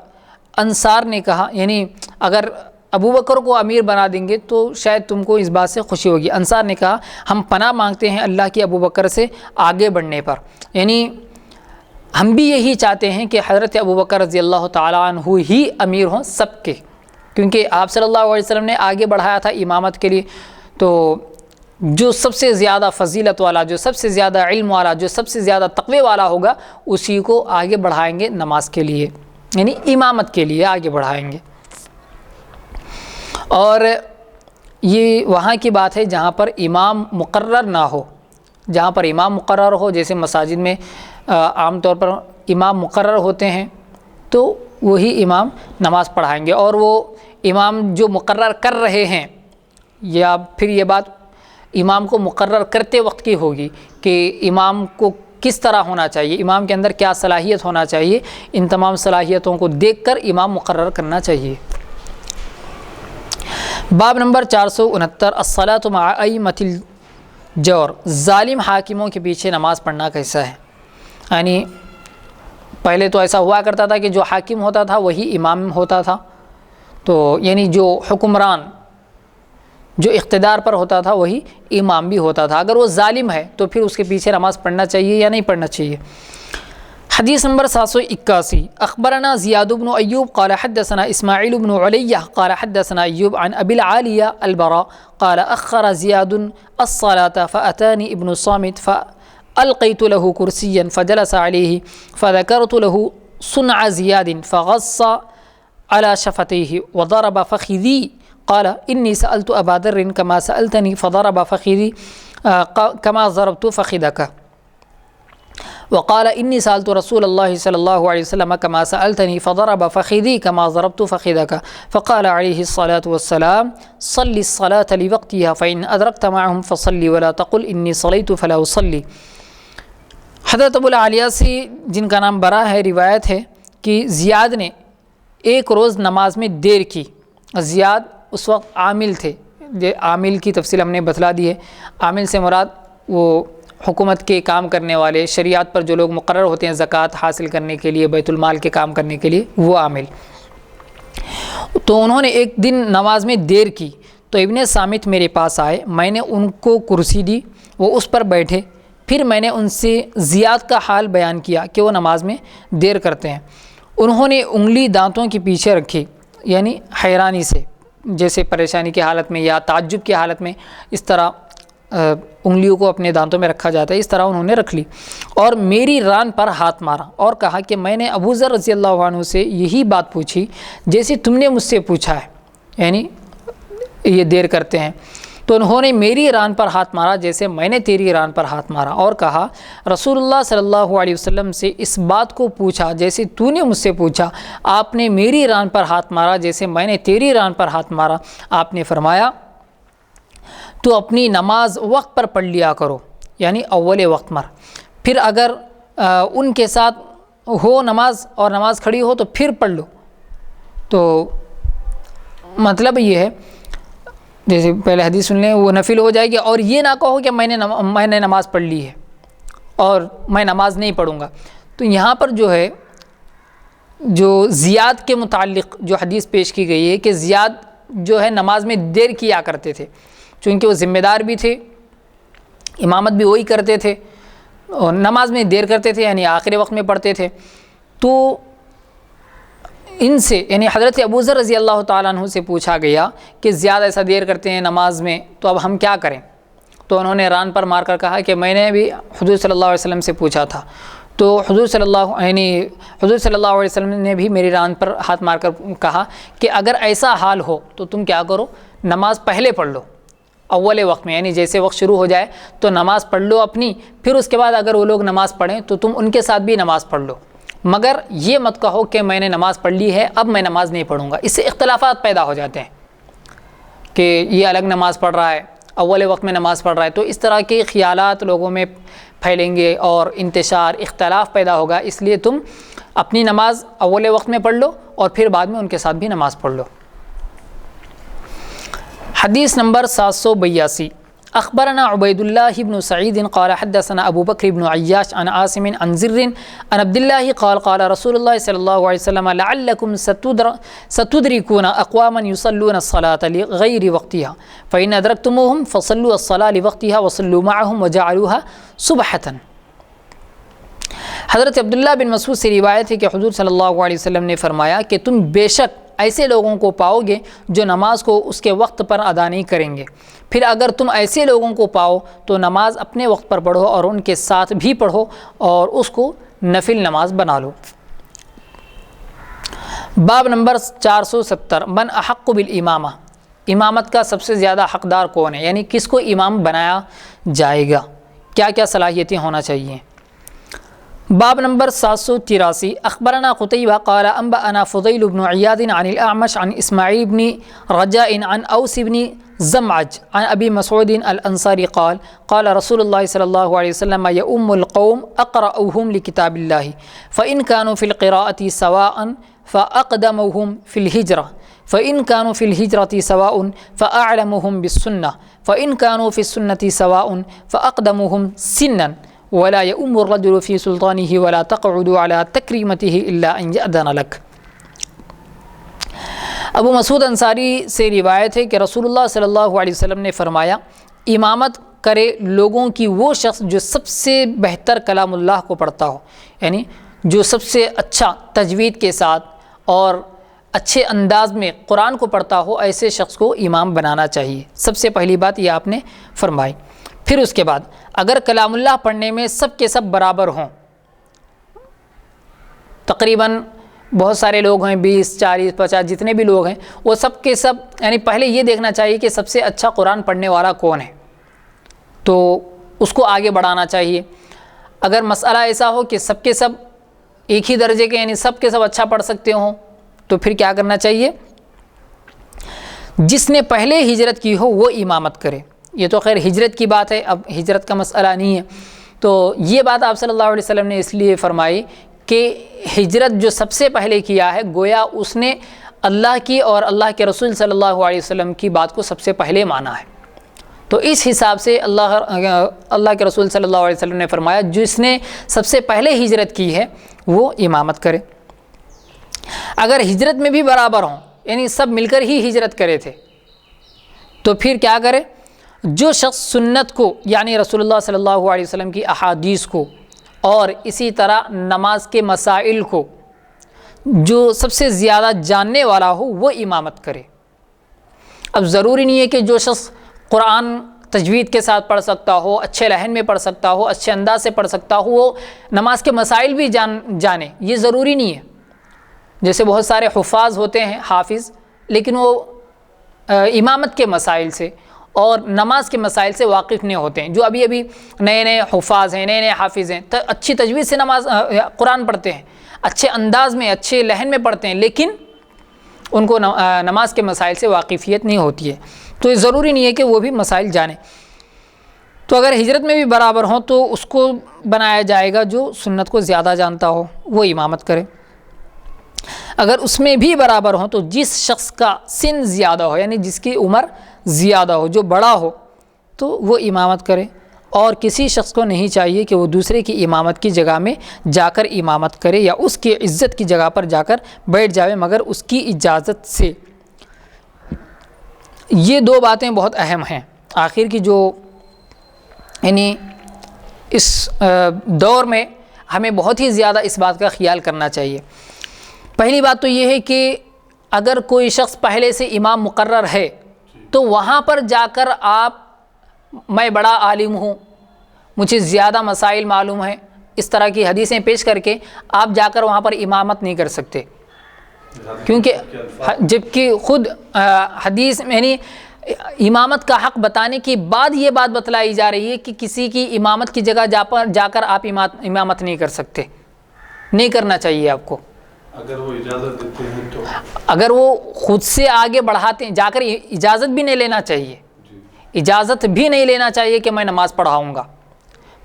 A: انصار نے کہا، یعنی اگر ابو بکر کو امیر بنا دیں گے تو شاید تم کو اس بات سے خوشی ہوگی۔ انصار نے کہا ہم پناہ مانگتے ہیں اللہ کے ابو بکر سے آگے بڑھنے پر، یعنی ہم بھی یہی چاہتے ہیں کہ حضرت ابو بکر رضی اللہ تعالیٰ عنہ ہی امیر ہوں سب کے، کیونکہ آپ صلی اللہ علیہ وسلم نے آگے بڑھایا تھا امامت کے لیے، تو جو سب سے زیادہ فضیلت والا، جو سب سے زیادہ علم والا، جو سب سے زیادہ تقوی والا ہوگا اسی کو آگے بڑھائیں گے نماز کے لیے، یعنی امامت کے لیے آگے بڑھائیں گے۔ اور یہ وہاں کی بات ہے جہاں پر امام مقرر نہ ہو، جہاں پر امام مقرر ہو، جیسے مساجد میں عام طور پر امام مقرر ہوتے ہیں تو وہی امام نماز پڑھائیں گے، اور وہ امام جو مقرر کر رہے ہیں، یا پھر یہ بات امام کو مقرر کرتے وقت کی ہوگی کہ امام کو کس طرح ہونا چاہیے، امام کے اندر کیا صلاحیت ہونا چاہیے، ان تمام صلاحیتوں کو دیکھ کر امام مقرر کرنا چاہیے۔ باب نمبر 469 الصلاۃ مع ائمۃ الجور، ظالم حاکموں کے پیچھے نماز پڑھنا کیسا ہے؟ یعنی پہلے تو ایسا ہوا کرتا تھا کہ جو حاکم ہوتا تھا وہی امام ہوتا تھا، تو یعنی جو حکمران جو اقتدار پر ہوتا تھا وہی امام بھی ہوتا تھا، اگر وہ ظالم ہے تو پھر اس کے پیچھے نماز پڑھنا چاہیے یا نہیں پڑھنا چاہیے۔ حدیث نمبر 781 اخبرنا زیاد بن ایوب قال حدثنا اسماعیل بن علیہ قال حدثنا ایوب عن ابی العالیہ البراء قال اخر زیاد الصلاة فأتانی ابن الصامت فألقیت له کرسیا فجلس علیہ فذکرت له صنع زیاد فغص على شفتیہ وضرب فخذی قال انی سألت ابا ذر كما سألتنی فضرب فخذی كما ضربت فخذک وقال انی سألت رسول اللہ صلی اللہ علیہ وسلم كما سألتنی فضرب فخذی كما ضربت فخذک فقال علیہ الصلاة والسلام صل الصلاة لوقتها فإن أدركت معهم فصل ولا تقل انی صلیت فلا أصلی۔ حضرت ابو العالیہ سے جن کا نام برا ہے روایت ہے کہ زیاد نے ایک روز نماز میں دیر کی، زیاد اس وقت عامل تھے، عامل کی تفصیل ہم نے بتلا دی ہے، عامل سے مراد وہ حکومت کے کام کرنے والے، شریعت پر جو لوگ مقرر ہوتے ہیں زکوٰۃ حاصل کرنے کے لیے، بیت المال کے کام کرنے کے لیے، وہ عامل۔ تو انہوں نے ایک دن نماز میں دیر کی تو ابن صامت میرے پاس آئے، میں نے ان کو کرسی دی، وہ اس پر بیٹھے، پھر میں نے ان سے زیاد کا حال بیان کیا کہ وہ نماز میں دیر کرتے ہیں۔ انہوں نے انگلی دانتوں کے پیچھے رکھی، یعنی حیرانی سے، جیسے پریشانی کی حالت میں یا تعجب کی حالت میں اس طرح انگلیوں کو اپنے دانتوں میں رکھا جاتا ہے، اس طرح انہوں نے رکھ لی، اور میری ران پر ہاتھ مارا اور کہا کہ میں نے ابو ذر رضی اللہ عنہ سے یہی بات پوچھی جیسے تم نے مجھ سے پوچھا ہے، یعنی یہ دیر کرتے ہیں، تو انہوں نے میری ران پر ہاتھ مارا جیسے میں نے تیری ران پر ہاتھ مارا، اور کہا رسول اللہ صلی اللہ علیہ وسلم سے اس بات کو پوچھا جیسے تو نے مجھ سے پوچھا، آپ نے میری ران پر ہاتھ مارا جیسے میں نے تیری ران پر ہاتھ مارا۔ آپ نے فرمایا تو اپنی نماز وقت پر پڑھ لیا کرو، یعنی اول وقت مر، پھر اگر ان کے ساتھ ہو نماز اور نماز کھڑی ہو تو پھر پڑھ لو۔ تو مطلب یہ ہے جیسے پہلے حدیث سن لیں، وہ نفل ہو جائے گی، اور یہ نہ کہو کہ میں نے نماز پڑھ لی ہے اور میں نماز نہیں پڑھوں گا۔ تو یہاں پر جو ہے جو زیاد کے متعلق جو حدیث پیش کی گئی ہے کہ زیاد جو ہے نماز میں دیر کیا کرتے تھے، چونکہ وہ ذمہ دار بھی تھے، امامت بھی وہی کرتے تھے، اور نماز میں دیر کرتے تھے، یعنی آخری وقت میں پڑھتے تھے۔ تو ان سے یعنی حضرت ابو ذر رضی اللہ تعالیٰ عنہ سے پوچھا گیا کہ زیادہ ایسا دیر کرتے ہیں نماز میں، تو اب ہم کیا کریں؟ تو انہوں نے ران پر مار کر کہا کہ میں نے بھی حضور صلی اللہ علیہ وسلم سے پوچھا تھا، تو حضور صلی اللہ علیہ وسلم نے بھی میری ران پر ہاتھ مار کر کہا کہ اگر ایسا حال ہو تو تم کیا کرو، نماز پہلے پڑھ لو اول وقت میں، یعنی جیسے وقت شروع ہو جائے تو نماز پڑھ لو اپنی، پھر اس کے بعد اگر وہ لوگ نماز پڑھیں تو تم ان کے ساتھ بھی نماز پڑھ لو، مگر یہ مت کہو کہ میں نے نماز پڑھ لی ہے اب میں نماز نہیں پڑھوں گا۔ اس سے اختلافات پیدا ہو جاتے ہیں کہ یہ الگ نماز پڑھ رہا ہے اول وقت میں نماز پڑھ رہا ہے، تو اس طرح کے خیالات لوگوں میں پھیلیں گے اور انتشار اختلاف پیدا ہوگا، اس لیے تم اپنی نماز اول وقت میں پڑھ لو اور پھر بعد میں ان کے ساتھ بھی نماز پڑھ لو۔ حدیث نمبر 782، اخبرنا عبید اللہ بن سعید قال حدثنا ابو بکر بن عیاش عن عاصم عن زر عن عبد اللہ قال قال رسول اللہ صلی اللہ علیہ وسلم لعلکم ستدرکون اقواما یصلون الصلاة لغیر وقتها فإن ادرکتموهم فصلوا الصلاة لوقتها وصلوا معهم وجعلوها صبحة۔ حضرت عبداللہ بن مسعود سے روایت ہے کہ حضور صلی اللہ علیہ وسلم نے فرمایا کہ تم بے شک ایسے لوگوں کو پاؤ گے جو نماز کو اس کے وقت پر ادا نہیں کریں گے، پھر اگر تم ایسے لوگوں کو پاؤ تو نماز اپنے وقت پر پڑھو اور ان کے ساتھ بھی پڑھو اور اس کو نفل نماز بنا لو۔ باب نمبر 470، من احق بالامامہ، امامت کا سب سے زیادہ حقدار کون ہے، یعنی کس کو امام بنایا جائے گا، کیا کیا صلاحیتیں ہونا چاہیے۔ باب نمبر 783، اخبرنا قتیبہ قال انبأنا فضیل بن عیاض عن الاعمش عن اسماعیل بن رجاء عن اوس بن زمعج عن ابی مسعود الانصاری قال قال رسول اللہ صلی اللہ علیہ وسلم یؤم القوم اقرأهم لکتاب اللہ فإن كانوا في القراءة سواء فأقدمهم في الهجرة فإن كانوا في الهجرة سواء فأعلمهم بالسنة فإن كانوا في السنة سواء فأقدمهم سنا ولا يؤم الرجل في سلطانه ولا تقعد على تكريمته إلا أن يأذن لك۔ ابو مسعود انصاری سے روایت ہے کہ رسول اللہ صلی اللہ علیہ وسلم نے فرمایا امامت کرے لوگوں کی وہ شخص جو سب سے بہتر کلام اللہ کو پڑھتا ہو، یعنی جو سب سے اچھا تجوید کے ساتھ اور اچھے انداز میں قرآن کو پڑھتا ہو، ایسے شخص کو امام بنانا چاہیے۔ سب سے پہلی بات یہ آپ نے فرمائی۔ پھر اس کے بعد اگر کلام اللہ پڑھنے میں سب کے سب برابر ہوں، تقریباً بہت سارے لوگ ہیں، 20 40 50 جتنے بھی لوگ ہیں، وہ سب کے سب، یعنی پہلے یہ دیکھنا چاہیے کہ سب سے اچھا قرآن پڑھنے والا کون ہے، تو اس کو آگے بڑھانا چاہیے۔ اگر مسئلہ ایسا ہو کہ سب کے سب ایک ہی درجے کے، یعنی سب کے سب اچھا پڑھ سکتے ہوں، تو پھر کیا کرنا چاہیے، جس نے پہلے ہجرت کی ہو وہ امامت کرے۔ یہ تو خیر ہجرت کی بات ہے، اب ہجرت کا مسئلہ نہیں ہے، تو یہ بات آپ صلی اللہ علیہ وسلم نے اس لیے فرمائی کہ ہجرت جو سب سے پہلے کیا ہے، گویا اس نے اللہ کی اور اللہ کے رسول صلی اللہ علیہ وسلم کی بات کو سب سے پہلے مانا ہے، تو اس حساب سے اللہ کے رسول صلی اللہ علیہ وسلم نے فرمایا جس نے سب سے پہلے ہجرت کی ہے وہ امامت کرے۔ اگر ہجرت میں بھی برابر ہوں، یعنی سب مل کر ہی ہجرت کرے تھے، تو پھر کیا کرے، جو شخص سنت کو یعنی رسول اللہ صلی اللہ علیہ وسلم کی احادیث کو اور اسی طرح نماز کے مسائل کو جو سب سے زیادہ جاننے والا ہو وہ امامت کرے۔ اب ضروری نہیں ہے کہ جو شخص قرآن تجوید کے ساتھ پڑھ سکتا ہو، اچھے لہن میں پڑھ سکتا ہو، اچھے انداز سے پڑھ سکتا ہو، وہ نماز کے مسائل بھی جانے، یہ ضروری نہیں ہے۔ جیسے بہت سارے حفاظ ہوتے ہیں، حافظ، لیکن وہ امامت کے مسائل سے اور نماز کے مسائل سے واقف نہیں ہوتے ہیں۔ جو ابھی نئے نئے حفاظ ہیں، نئے نئے حافظ ہیں، اچھی تجوید سے قرآن پڑھتے ہیں، اچھے انداز میں، اچھے لہن میں پڑھتے ہیں، لیکن ان کو نماز کے مسائل سے واقفیت نہیں ہوتی ہے، تو یہ ضروری نہیں ہے کہ وہ بھی مسائل جانیں۔ تو اگر ہجرت میں بھی برابر ہوں تو اس کو بنایا جائے گا جو سنت کو زیادہ جانتا ہو وہ امامت کرے۔ اگر اس میں بھی برابر ہوں تو جس شخص کا سن زیادہ ہو، یعنی جس کی عمر زیادہ ہو، جو بڑا ہو، تو وہ امامت کرے، اور کسی شخص کو نہیں چاہیے کہ وہ دوسرے کی امامت کی جگہ میں جا کر امامت کرے یا اس کی عزت کی جگہ پر جا کر بیٹھ جائے مگر اس کی اجازت سے۔ یہ دو باتیں بہت اہم ہیں آخر کی، جو یعنی اس دور میں ہمیں بہت ہی زیادہ اس بات کا خیال کرنا چاہیے۔ پہلی بات تو یہ ہے کہ اگر کوئی شخص پہلے سے امام مقرر ہے تو وہاں پر جا کر آپ، میں بڑا عالم ہوں، مجھے زیادہ مسائل معلوم ہیں، اس طرح کی حدیثیں پیش کر کے آپ جا کر وہاں پر امامت نہیں کر سکتے، کیونکہ جبکہ خود حدیث یعنی امامت کا حق بتانے کے بعد یہ بات بتلائی جا رہی ہے کہ کسی کی امامت کی جگہ جا کر آپ امامت نہیں کر سکتے، نہیں کرنا چاہیے آپ کو۔
B: اگر وہ اجازت دیتے ہیں تو،
A: اگر وہ خود سے آگے بڑھاتے ہیں، جا کر اجازت بھی نہیں لینا چاہیے، اجازت بھی نہیں لینا چاہیے کہ میں نماز پڑھاؤں گا،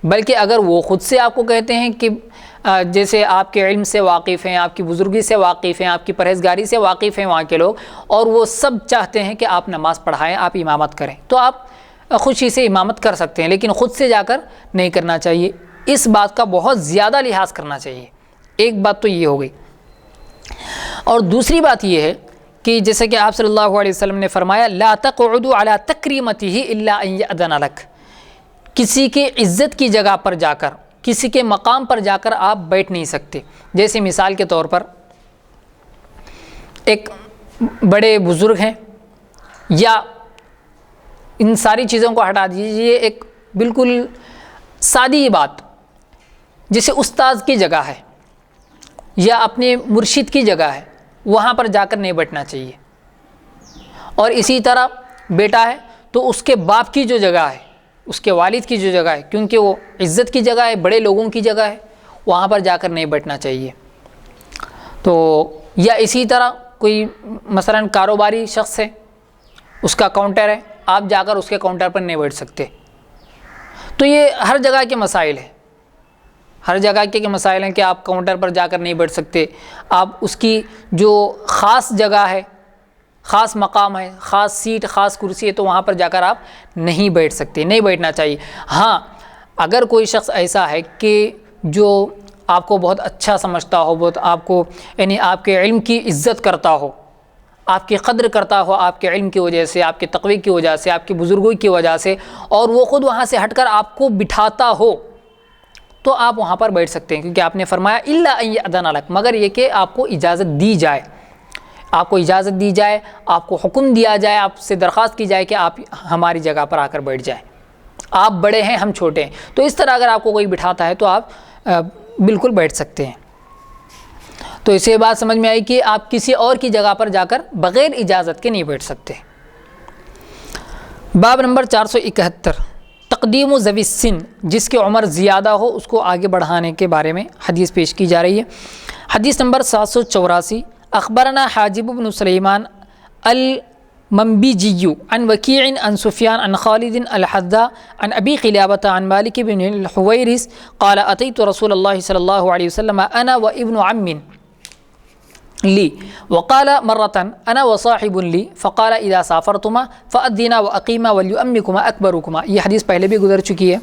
A: بلکہ اگر وہ خود سے آپ کو کہتے ہیں کہ جیسے آپ کے علم سے واقف ہیں، آپ کی بزرگی سے واقف ہیں، آپ کی پرہیزگاری سے واقف ہیں وہاں کے لوگ، اور وہ سب چاہتے ہیں کہ آپ نماز پڑھائیں، آپ امامت کریں، تو آپ خوشی سے امامت کر سکتے ہیں، لیکن خود سے جا کر نہیں کرنا چاہیے۔ اس بات کا بہت زیادہ لحاظ کرنا چاہیے۔ ایک بات تو یہ ہو گئی، اور دوسری بات یہ ہے کہ جیسے کہ آپ صلی اللہ علیہ وسلم نے فرمایا لا تقعدوا علی تکریمتہ الا ان یأذن لک، کسی کے عزت کی جگہ پر جا کر، کسی کے مقام پر جا کر آپ بیٹھ نہیں سکتے۔ جیسے مثال کے طور پر ایک بڑے بزرگ ہیں، یا ان ساری چیزوں کو ہٹا دیجیے، ایک بالکل سادی بات جیسے استاذ کی جگہ ہے یا اپنے مرشد کی جگہ ہے، وہاں پر جا کر نہیں بیٹھنا چاہیے۔ اور اسی طرح بیٹا ہے تو اس کے باپ کی جو جگہ ہے، اس کے والد کی جو جگہ ہے، کیونکہ وہ عزت کی جگہ ہے، بڑے لوگوں کی جگہ ہے، وہاں پر جا کر نہیں بیٹھنا چاہیے۔ تو یا اسی طرح کوئی مثلا کاروباری شخص ہے، اس کا کاؤنٹر ہے، آپ جا کر اس کے کاؤنٹر پر نہیں بیٹھ سکتے۔ تو یہ ہر جگہ کے مسائل ہیں، ہر جگہ کے مسائل ہیں کہ آپ کاؤنٹر پر جا کر نہیں بیٹھ سکتے، آپ اس کی جو خاص جگہ ہے، خاص مقام ہے، خاص سیٹ، خاص کرسی ہے، تو وہاں پر جا کر آپ نہیں بیٹھ سکتے، نہیں بیٹھنا چاہیے۔ ہاں اگر کوئی شخص ایسا ہے کہ جو آپ کو بہت اچھا سمجھتا ہو، بہت آپ کو یعنی آپ کے علم کی عزت کرتا ہو، آپ کی قدر کرتا ہو آپ کے علم کی وجہ سے، آپ کے تقوی کی وجہ سے، آپ کی بزرگی کی وجہ سے، اور وہ خود وہاں سے ہٹ کر آپ کو بٹھاتا ہو، تو آپ وہاں پر بیٹھ سکتے ہیں، کیونکہ آپ نے فرمایا الا ان یأذن لک، مگر یہ کہ آپ کو اجازت دی جائے، آپ کو اجازت دی جائے، آپ کو حکم دیا جائے، آپ سے درخواست کی جائے کہ آپ ہماری جگہ پر آ کر بیٹھ جائیں، آپ بڑے ہیں ہم چھوٹے ہیں۔ تو اس طرح اگر آپ کو کوئی بٹھاتا ہے تو آپ بالکل بیٹھ سکتے ہیں۔ تو اس سے بات سمجھ میں آئی کہ آپ کسی اور کی جگہ پر جا کر بغیر اجازت کے نہیں بیٹھ سکتے۔ باب نمبر 471، تقدیم ذوی السن، جس کی عمر زیادہ ہو اس کو آگے بڑھانے کے بارے میں حدیث پیش کی جا رہی ہے۔ حدیث نمبر 784، اخبرنا حاجب بن سلیمان المنبجی عن وکیع عن سفیان عن خالد الحذاء عن ابی قلابۃ عن مالک بن الحویرث قال اتیت رسول اللہ صلی اللہ علیہ وسلم انا وابن عم لی وقال مرة انا وصاحب لی فقال اذا سافرتما فأذنا واقیما وليؤمكما اکبرکما۔ یہ حدیث پہلے بھی گزر چکی ہے۔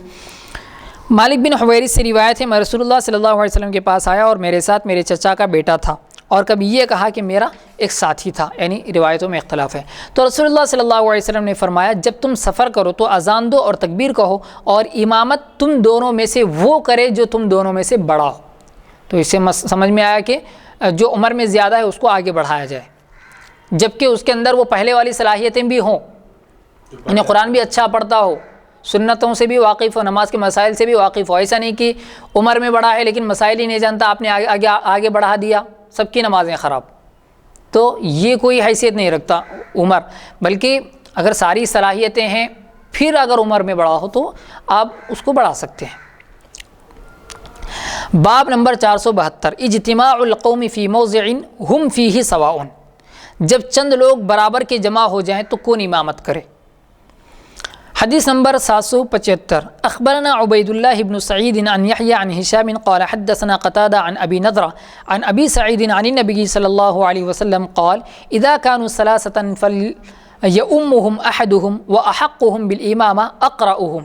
A: مالک بن حویرث سے روایت ہے، میں رسول اللہ صلی اللہ علیہ وسلم کے پاس آیا اور میرے ساتھ میرے چچا کا بیٹا تھا، اور کبھی یہ کہا کہ میرا ایک ساتھی تھا، یعنی روایتوں میں اختلاف ہے۔ تو رسول اللہ صلی اللہ علیہ وسلم نے فرمایا جب تم سفر کرو تو اذان دو اور تکبیر کہو، اور امامت تم دونوں میں سے وہ کرے جو تم دونوں میں سے بڑا ہو۔ تو اس سے سمجھ میں آیا کہ جو عمر میں زیادہ ہے اس کو آگے بڑھایا جائے، جبکہ اس کے اندر وہ پہلے والی صلاحیتیں بھی ہوں، انہیں قرآن بھی اچھا پڑھتا ہو، سنتوں سے بھی واقف ہو، نماز کے مسائل سے بھی واقف ہو۔ ایسا نہیں کہ عمر میں بڑا ہے لیکن مسائل ہی نہیں جانتا، آپ نے آگے بڑھا دیا، سب کی نمازیں خراب، تو یہ کوئی حیثیت نہیں رکھتا عمر۔ بلکہ اگر ساری صلاحیتیں ہیں پھر اگر عمر میں بڑا ہو تو آپ اس کو بڑھا سکتے ہیں۔ باب نمبر 472، اجتماع القوم فی موضع ہم فیہ سواء، جب چند لوگ برابر کے جمع ہو جائیں تو کون امامت کرے۔ حدیث نمبر 775، اخبرنا عبید اللہ بن سعید عن یحیی عن ہشام قال حدثنا قتادہ عن ابی نضرہ عن ابی سعید عن النبی صلی اللہ علیہ وسلم قال اذا كانوا ثلاثة فليؤمهم احدهم واحقهم بالامامہ اقرأهم۔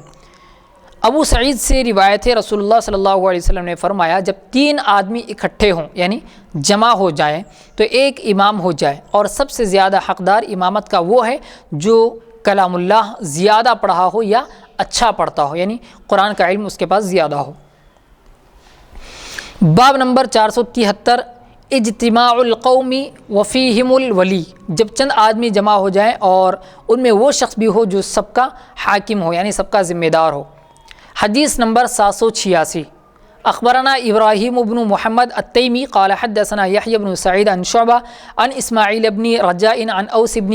A: ابو سعید سے روایت ہے، رسول اللہ صلی اللہ علیہ وسلم نے فرمایا جب 3 آدمی اکٹھے ہوں یعنی جمع ہو جائیں تو ایک امام ہو جائے، اور سب سے زیادہ حقدار امامت کا وہ ہے جو کلام اللہ زیادہ پڑھا ہو یا اچھا پڑھتا ہو، یعنی قرآن کا علم اس کے پاس زیادہ ہو۔ باب نمبر 473، اجتماع القوم وفیہم الولی، جب چند آدمی جمع ہو جائیں اور ان میں وہ شخص بھی ہو جو سب کا حاکم ہو، یعنی سب کا ذمہ دار ہو۔ حدیث نمبر 786، اخبرنا ابراہیم بن محمد التیمی قال حدثنا یحیی بن سعید عن شعبہ عن اسماعیل بن رجاء عن اوس بن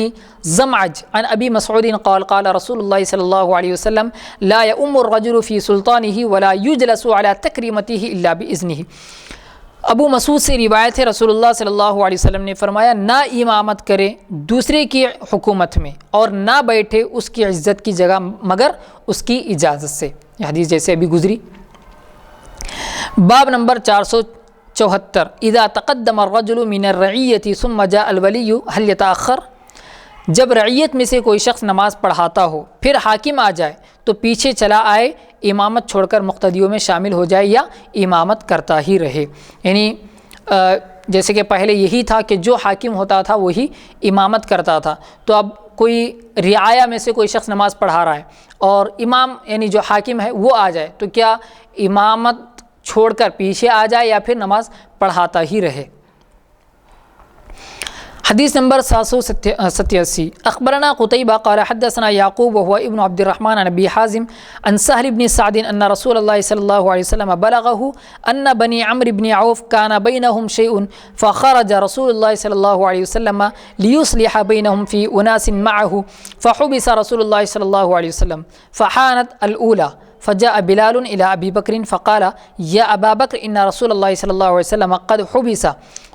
A: زمعج عن ابی مسعود قال قال رسول اللہ صلی اللہ علیہ وسلم لا يؤم الرجل في سلطانه ولا يجلس على تکریمته الا باذنه۔ ابو مسعود سے روایت ہے رسول اللہ صلی اللہ علیہ وسلم نے فرمایا نہ امامت کرے دوسرے کی حکومت میں اور نہ بیٹھے اس کی عزت کی جگہ مگر اس کی اجازت سے. یہ حدیث جیسے ابھی گزری. باب نمبر 474 اذا تقدم الرجل من الرعیة ثم جاء الولی هل يتأخر. جب رعیت میں سے کوئی شخص نماز پڑھاتا ہو پھر حاکم آ جائے تو پیچھے چلا آئے، امامت چھوڑ کر مقتدیوں میں شامل ہو جائے یا امامت کرتا ہی رہے. یعنی جیسے کہ پہلے یہی تھا کہ جو حاکم ہوتا تھا وہی امامت کرتا تھا، تو اب کوئی رعایا میں سے کوئی شخص نماز پڑھا رہا ہے اور امام یعنی جو حاکم ہے وہ آ جائے تو کیا امامت چھوڑ کر پیچھے آ جائے یا پھر نماز پڑھاتا ہی رہے. حدیث نمبر 787 اخبرنا قتيبة قال حدثنا يعقوب وهو ابن عبد الرحمن عن ابي حازم عن سهل بن سعد ان رسول الله صلى الله عليه وسلم بلغه ان بني عمرو بن عوف كان بينهم شيء فخرج رسول الله صلى الله عليه وسلم ليصلح بينهم في اناس معه فحبس رسول الله صلى الله عليه وسلم فحانت الاولى فجاء بلال الى ابي بكر فقال يا ابا بكر ان رسول الله صلى الله عليه وسلم قد حبس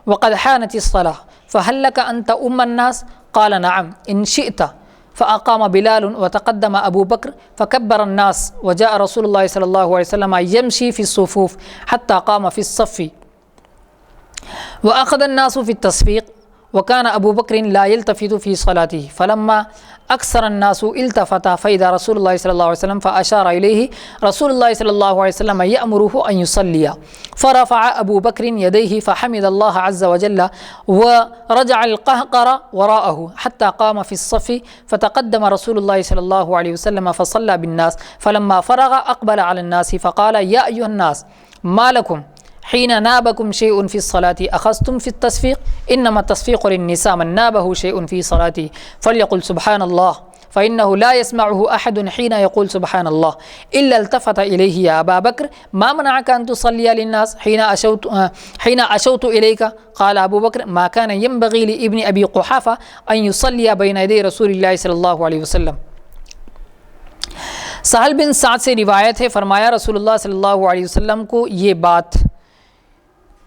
A: وقد حانت الصلاه فهل لك أن تؤم الناس؟ قال نعم إن شئت. فأقام بلال وتقدم أبو بكر فكبر الناس وجاء رسول الله صلى الله عليه وسلم يمشي في الصفوف حتى قام في الصف وأخذ الناس في التصفيق وكان أبو بكر لا يلتفت في صلاته فلما أكثر الناس التفت فإذا رسول الله صلى الله عليه وسلم فأشار إليه رسول الله صلى الله عليه وسلم يأمره أن يصلي فرفع أبو بكر يديه فحمد الله عز وجل ورجع القهقر وراءه حتى قام في الصف فتقدم رسول الله صلى الله عليه وسلم فصلى بالناس فلما فرغ أقبل على الناس فقال يا أيها الناس ما لكم حين نابكم شيء في الصلاة أخذتم في التصفيق إنما التصفيق للنساء من نابه شيء في صلاته فليقل سبحان الله فإنه لا يسمعه أحد حين يقول سبحان الله إلا التفت إليه يا أبا بكر ما منعك أن تصلي للناس حين أشوت إليك؟ قال أبو بكر ما كان ينبغي لابن أبي قحافة أن يصلي بين يدي رسول الله صلى الله عليه وسلم. سہل بن سعد سے روایت ہے فرمایا رسول اللہ صلی اللہ علیہ وسلم کو یہ بات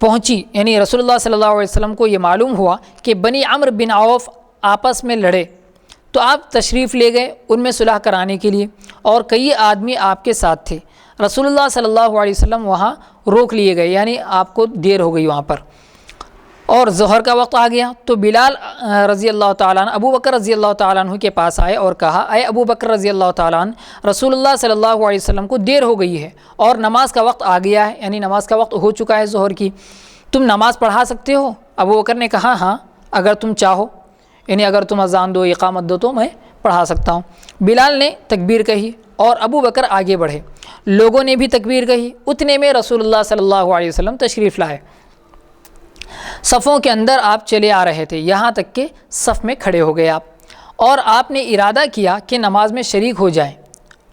A: پہنچی، یعنی رسول اللہ صلی اللہ علیہ وسلم کو یہ معلوم ہوا کہ بنی عمرو بن عوف آپس میں لڑے تو آپ تشریف لے گئے ان میں صلح کرانے کے لیے اور کئی آدمی آپ کے ساتھ تھے. رسول اللہ صلی اللہ علیہ وسلم وہاں روک لیے گئے، یعنی آپ کو دیر ہو گئی وہاں پر اور ظہر کا وقت آ گیا تو بلال رضی اللہ تعالیٰ عنہ ابو بکر رضی اللہ تعالیٰ عنہ کے پاس آئے اور کہا اے ابو بکر رضی اللہ تعالیٰ عنہ رسول اللہ صلی اللہ علیہ وسلم کو دیر ہو گئی ہے اور نماز کا وقت آ گیا ہے، یعنی نماز کا وقت ہو چکا ہے ظہر کی، تم نماز پڑھا سکتے ہو؟ ابو بکر نے کہا ہاں اگر تم چاہو، یعنی اگر تم اذان دو اقامت دو تو میں پڑھا سکتا ہوں. بلال نے تکبیر کہی اور ابو بکر آگے بڑھے، لوگوں نے بھی تکبیر کہی، اتنے میں رسول اللہ صلی اللہ علیہ وسلم تشریف لائے. صفوں کے اندر آپ چلے آ رہے تھے یہاں تک کہ صف میں کھڑے ہو گئے آپ، اور آپ نے ارادہ کیا کہ نماز میں شریک ہو جائیں.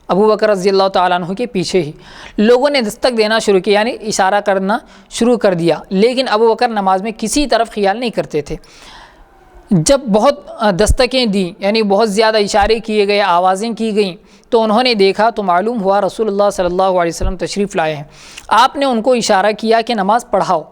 A: ابو بکر رضی اللہ تعالیٰ عنہ کے پیچھے ہی لوگوں نے دستک دینا شروع کیا، یعنی اشارہ کرنا شروع کر دیا، لیکن ابو بکر نماز میں کسی طرف خیال نہیں کرتے تھے. جب بہت دستکیں دیں، یعنی بہت زیادہ اشارے کیے گئے، آوازیں کی گئیں، تو انہوں نے دیکھا تو معلوم ہوا رسول اللہ صلی اللہ علیہ وسلم تشریف لائے ہیں. آپ نے ان کو اشارہ کیا کہ نماز پڑھاؤ،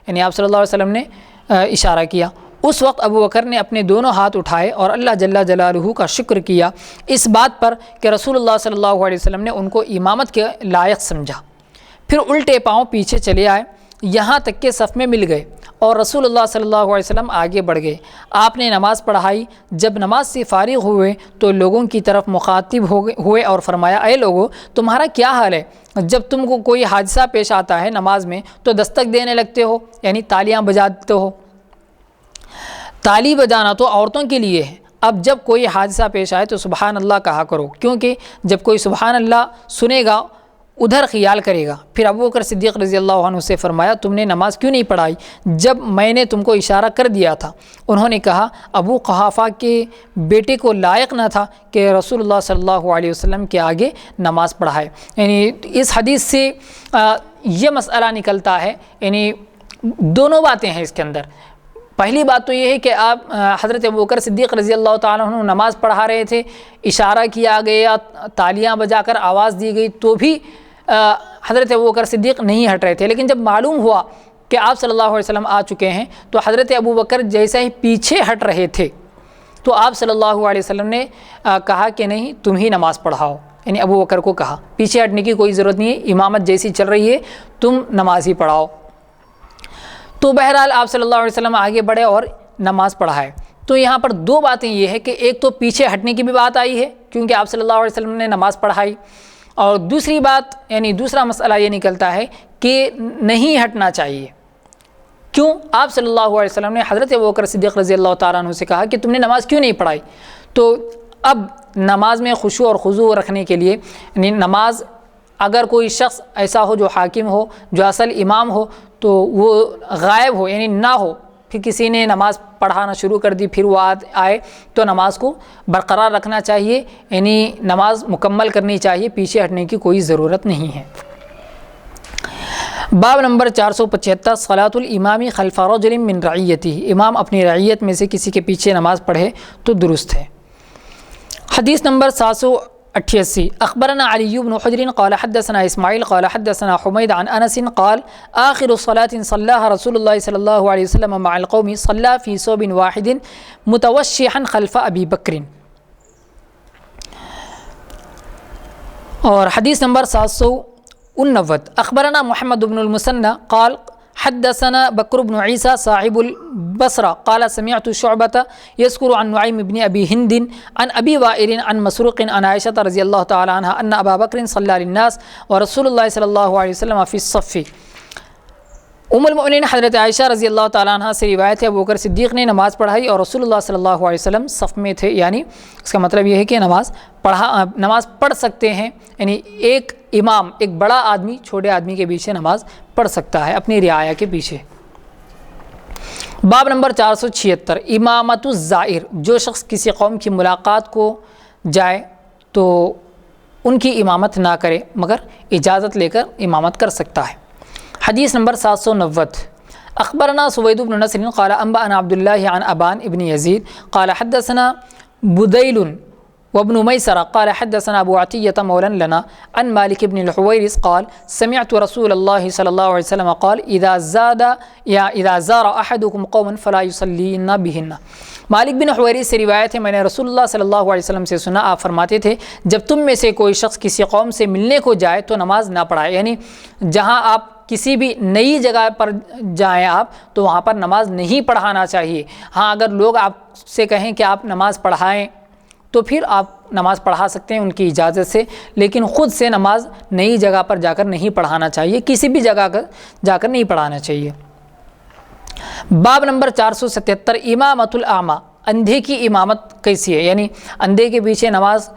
A: یعنی آپ صلی اللہ علیہ وسلم نے اشارہ کیا. اس وقت ابو بکر نے اپنے دونوں ہاتھ اٹھائے اور اللہ جل جلالہ کا شکر کیا اس بات پر کہ رسول اللہ صلی اللہ علیہ وسلم نے ان کو امامت کے لائق سمجھا. پھر الٹے پاؤں پیچھے چلے آئے یہاں تک کہ صف میں مل گئے اور رسول اللہ صلی اللہ علیہ وسلم آگے بڑھ گئے. آپ نے نماز پڑھائی. جب نماز سے فارغ ہوئے تو لوگوں کی طرف مخاطب ہوئے اور فرمایا اے لوگو تمہارا کیا حال ہے؟ جب تم کو کوئی حادثہ پیش آتا ہے نماز میں تو دستک دینے لگتے ہو، یعنی تالیاں بجاتے ہو. تالی بجانا تو عورتوں کے لیے ہے. اب جب کوئی حادثہ پیش آئے تو سبحان اللہ کہا کرو، کیونکہ جب کوئی سبحان اللہ سنے گا ادھر خیال کرے گا. پھر ابو بکر صدیق رضی اللہ عنہ سے فرمایا تم نے نماز کیوں نہیں پڑھائی جب میں نے تم کو اشارہ کر دیا تھا؟ انہوں نے کہا ابو قحافہ کے بیٹے کو لائق نہ تھا کہ رسول اللہ صلی اللہ علیہ وسلم کے آگے نماز پڑھائے. یعنی اس حدیث سے یہ مسئلہ نکلتا ہے، یعنی دونوں باتیں ہیں اس کے اندر. پہلی بات تو یہ ہے کہ آپ حضرت ابوبکر صدیق رضی اللہ تعالیٰ عنہ نماز پڑھا رہے تھے، اشارہ کیا گیا، تالیاں بجا کر آواز دی گئی تو بھی حضرت ابوبکر صدیق نہیں ہٹ رہے تھے. لیکن جب معلوم ہوا کہ آپ صلی اللہ علیہ وسلم آ چکے ہیں تو حضرت ابو بکر جیسے ہی پیچھے ہٹ رہے تھے تو آپ صلی اللہ علیہ وسلم نے کہا کہ نہیں تم ہی نماز پڑھاؤ، یعنی ابو بکر کو کہا پیچھے ہٹنے کی کوئی ضرورت نہیں ہے، امامت جیسی چل رہی ہے تم نماز ہی پڑھاؤ۔ تو بہرحال آپ صلی اللہ علیہ وسلم آگے بڑھے اور نماز پڑھائے۔ تو یہاں پر دو باتیں یہ ہے کہ ایک تو پیچھے ہٹنے کی بھی بات آئی ہے کیونکہ آپ صلی اللہ علیہ وسلم نے نماز پڑھائی، اور دوسری بات یعنی دوسرا مسئلہ یہ نکلتا ہے کہ نہیں ہٹنا چاہیے۔ کیوں؟ آپ صلی اللہ علیہ وسلم نے حضرت ابوبکر صدیق رضی اللہ تعالیٰ عنہ سے کہا کہ تم نے نماز کیوں نہیں پڑھائی؟ تو اب نماز میں خشوع اور خضوع رکھنے کے لیے یعنی نماز اگر کوئی شخص ایسا ہو جو حاکم ہو، جو اصل امام ہو، تو وہ غائب ہو یعنی نہ ہو، پھر کسی نے نماز پڑھانا شروع کر دی پھر وہ آئے تو نماز کو برقرار رکھنا چاہیے، یعنی نماز مکمل کرنی چاہیے، پیچھے ہٹنے کی کوئی ضرورت نہیں ہے۔ باب نمبر 475 صلاۃ الامام خلف رجل من رعیتہ، امام اپنی رعیت میں سے کسی کے پیچھے نماز پڑھے تو درست ہے۔ حدیث نمبر 788 اخبرنا علی بن حجر قال حدثنا اسماعیل قال حدثنا حمید عن انس قال آخر صلاة صلاها رسول اللہ صلی اللہ علیہ وسلم مع القوم صلى في ثوب واحد متوشحا خلف ابی بکر۔ اور حدیث نمبر 789 اخبرنا محمد بن المثنى قال حدثنا بكر بن عيسى صاحب البصرة قال سمعت شعبة يذكر عن نعيم بن أبي هند عن أبي وائل عن مسروق عن عائشة رضي الله تعالى عنها أن أبا بكر صلى للناس ورسول الله صلى الله عليه وسلم في الصف۔ ام المؤمنین حضرت عائشہ رضی اللہ تعالیٰ عنہ سے روایت ہے ابوبکر صدیق نے نماز پڑھائی اور رسول اللہ صلی اللہ علیہ وسلم صف میں تھے، یعنی اس کا مطلب یہ ہے کہ نماز پڑھ سکتے ہیں، یعنی ایک امام ایک بڑا آدمی چھوٹے آدمی کے پیچھے نماز پڑھ سکتا ہے اپنی رعایا کے پیچھے۔ باب نمبر 476 امامت الزائر، جو شخص کسی قوم کی ملاقات کو جائے تو ان کی امامت نہ کرے مگر اجازت لے کر امامت کر سکتا ہے۔ حدیث نمبر 790 اخبرنا سوید بن نصر قال انبأنا عبد الله عن ابان ابن يزيد قال حدثنا بديل وابن ميسرة قال حدثنا ابو عطية مولى لنا عن مالك بن الحويرث قال سمعت رسول الله صلى الله عليه وسلم قال اذا زار احدكم قوما فلا يصلين بهن۔ مالک بن حویرث سے روایت ہے، میں نے رسول اللہ صلی اللہ علیہ وسلم سے سنا، آپ فرماتے تھے جب تم میں سے کوئی شخص کسی قوم سے ملنے کو جائے تو نماز نہ پڑھائے، یعنی جہاں آپ کسی بھی نئی جگہ پر جائیں آپ تو وہاں پر نماز نہیں پڑھانا چاہیے۔ ہاں اگر لوگ آپ سے کہیں کہ آپ نماز پڑھائیں تو پھر آپ نماز پڑھا سکتے ہیں ان کی اجازت سے، لیکن خود سے نماز نئی جگہ پر جا کر نہیں پڑھانا چاہیے، کسی بھی جگہ جا کر نہیں پڑھانا چاہیے۔ باب نمبر 477 امامت الاعمى، اندھے کی امامت کیسی ہے، یعنی اندھے کے پیچھے نماز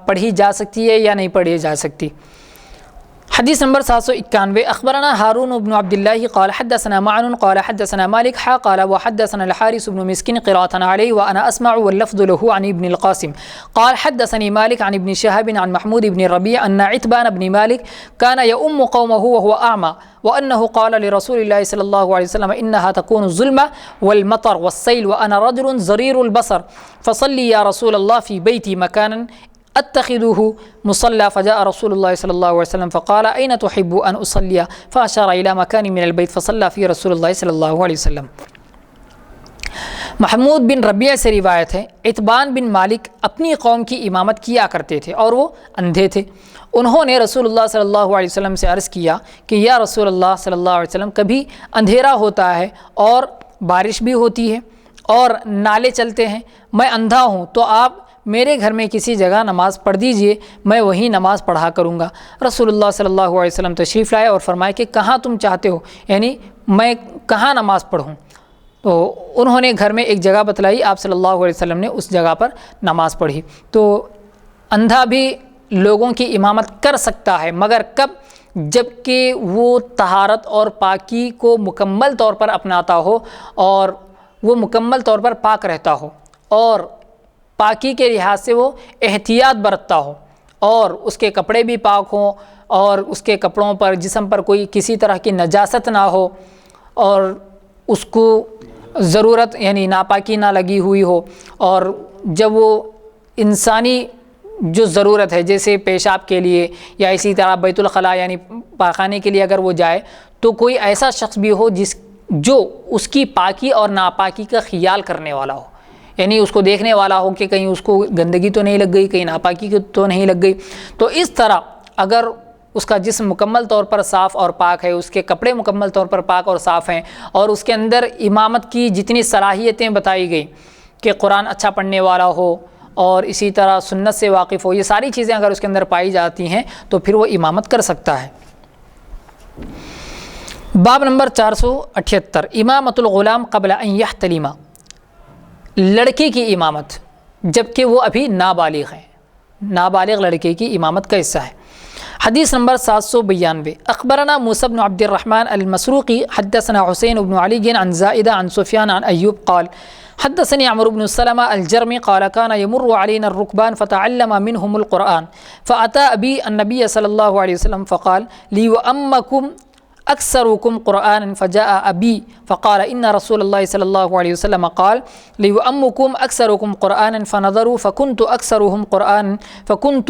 A: پڑھی جا سکتی ہے یا نہیں پڑھی جا سکتی۔ حدیث نمبر 791 اخبرنا هارون بن عبد الله قال حدثنا معن قال حدثنا مالك قال وحدثنا الحارث بن مسكين قراءة عليه وانا اسمع واللفظ له عن ابن القاسم قال حدثني مالك عن ابن شهاب عن محمود بن الربيع ان عتبان بن مالك كان يؤم قومه وهو اعمى وانه قال لرسول الله صلى الله عليه وسلم انها تكون الظلمة والمطر والسيل وانا رجل ضرير البصر فصلي يا رسول الله في بيتي مكانا اتخذه مصلى فجاء رسول الله صلى الله عليه وسلم فقال اين تحب ان اصلي فاشار الى مكان من البيت فصلى في رسول الله صلى الله عليه وسلم۔ محمود بن ربیع سے روایت ہے عتبان بن مالک اپنی قوم کی امامت کیا کرتے تھے اور وہ اندھے تھے، انہوں نے رسول اللہ صلی اللہ علیہ وسلم سے عرض کیا کہ یا رسول اللہ صلی اللہ علیہ وسلم کبھی اندھیرا ہوتا ہے اور بارش بھی ہوتی ہے اور نالے چلتے ہیں، میں اندھا ہوں تو آپ میرے گھر میں کسی جگہ نماز پڑھ دیجئے، میں وہیں نماز پڑھا کروں گا۔ رسول اللہ صلی اللہ علیہ وسلم تشریف لائے اور فرمائے کہ کہاں تم چاہتے ہو، یعنی میں کہاں نماز پڑھوں؟ تو انہوں نے گھر میں ایک جگہ بتلائی، آپ صلی اللہ علیہ وسلم نے اس جگہ پر نماز پڑھی۔ تو اندھا بھی لوگوں کی امامت کر سکتا ہے مگر کب؟ جب کہ وہ طہارت اور پاکی کو مکمل طور پر اپناتا ہو اور وہ مکمل طور پر پاک رہتا ہو اور پاکی کے لحاظ سے وہ احتیاط برتتا ہو اور اس کے کپڑے بھی پاک ہوں اور اس کے کپڑوں پر جسم پر کوئی کسی طرح کی نجاست نہ ہو اور اس کو ضرورت یعنی ناپاکی نہ لگی ہوئی ہو، اور جب وہ انسانی جو ضرورت ہے، جیسے پیشاب کے لیے یا اسی طرح بیت الخلاء یعنی پاخانے کے لیے اگر وہ جائے، تو کوئی ایسا شخص بھی ہو جو اس کی پاکی اور ناپاکی کا خیال کرنے والا ہو، یعنی اس کو دیکھنے والا ہو کہ کہیں اس کو گندگی تو نہیں لگ گئی، کہیں ناپاکی تو نہیں لگ گئی۔ تو اس طرح اگر اس کا جسم مکمل طور پر صاف اور پاک ہے، اس کے کپڑے مکمل طور پر پاک اور صاف ہیں، اور اس کے اندر امامت کی جتنی صلاحیتیں بتائی گئی کہ قرآن اچھا پڑھنے والا ہو اور اسی طرح سنت سے واقف ہو، یہ ساری چیزیں اگر اس کے اندر پائی جاتی ہیں تو پھر وہ امامت کر سکتا ہے۔ باب نمبر 478، امامت الغلام قبل ان یحتلم، لڑکے کی امامت جبکہ وہ ابھی نابالغ ہیں، نابالغ لڑکے کی امامت کا حصہ ہے۔ حدیث نمبر 792، اخبرنا موسى بن عبد الرحمن المسروقي حدثنا حسين بن علي عن زائدة عن سفيان عن أيوب قال حدثني عمرو بن سلمة الجرمي قال كان يمر علينا الركبان فتعلم منهم القرآن فأتى أبي النبي صلى الله عليه وسلم فقال ليؤمكم أكثركم قرآنا فجاء أبي فقال إن رسول الله صلى الله عليه وسلم قال ليؤمكم أكثركم قرآنا فنظروا فكنت أكثرهم قرآنا فكنت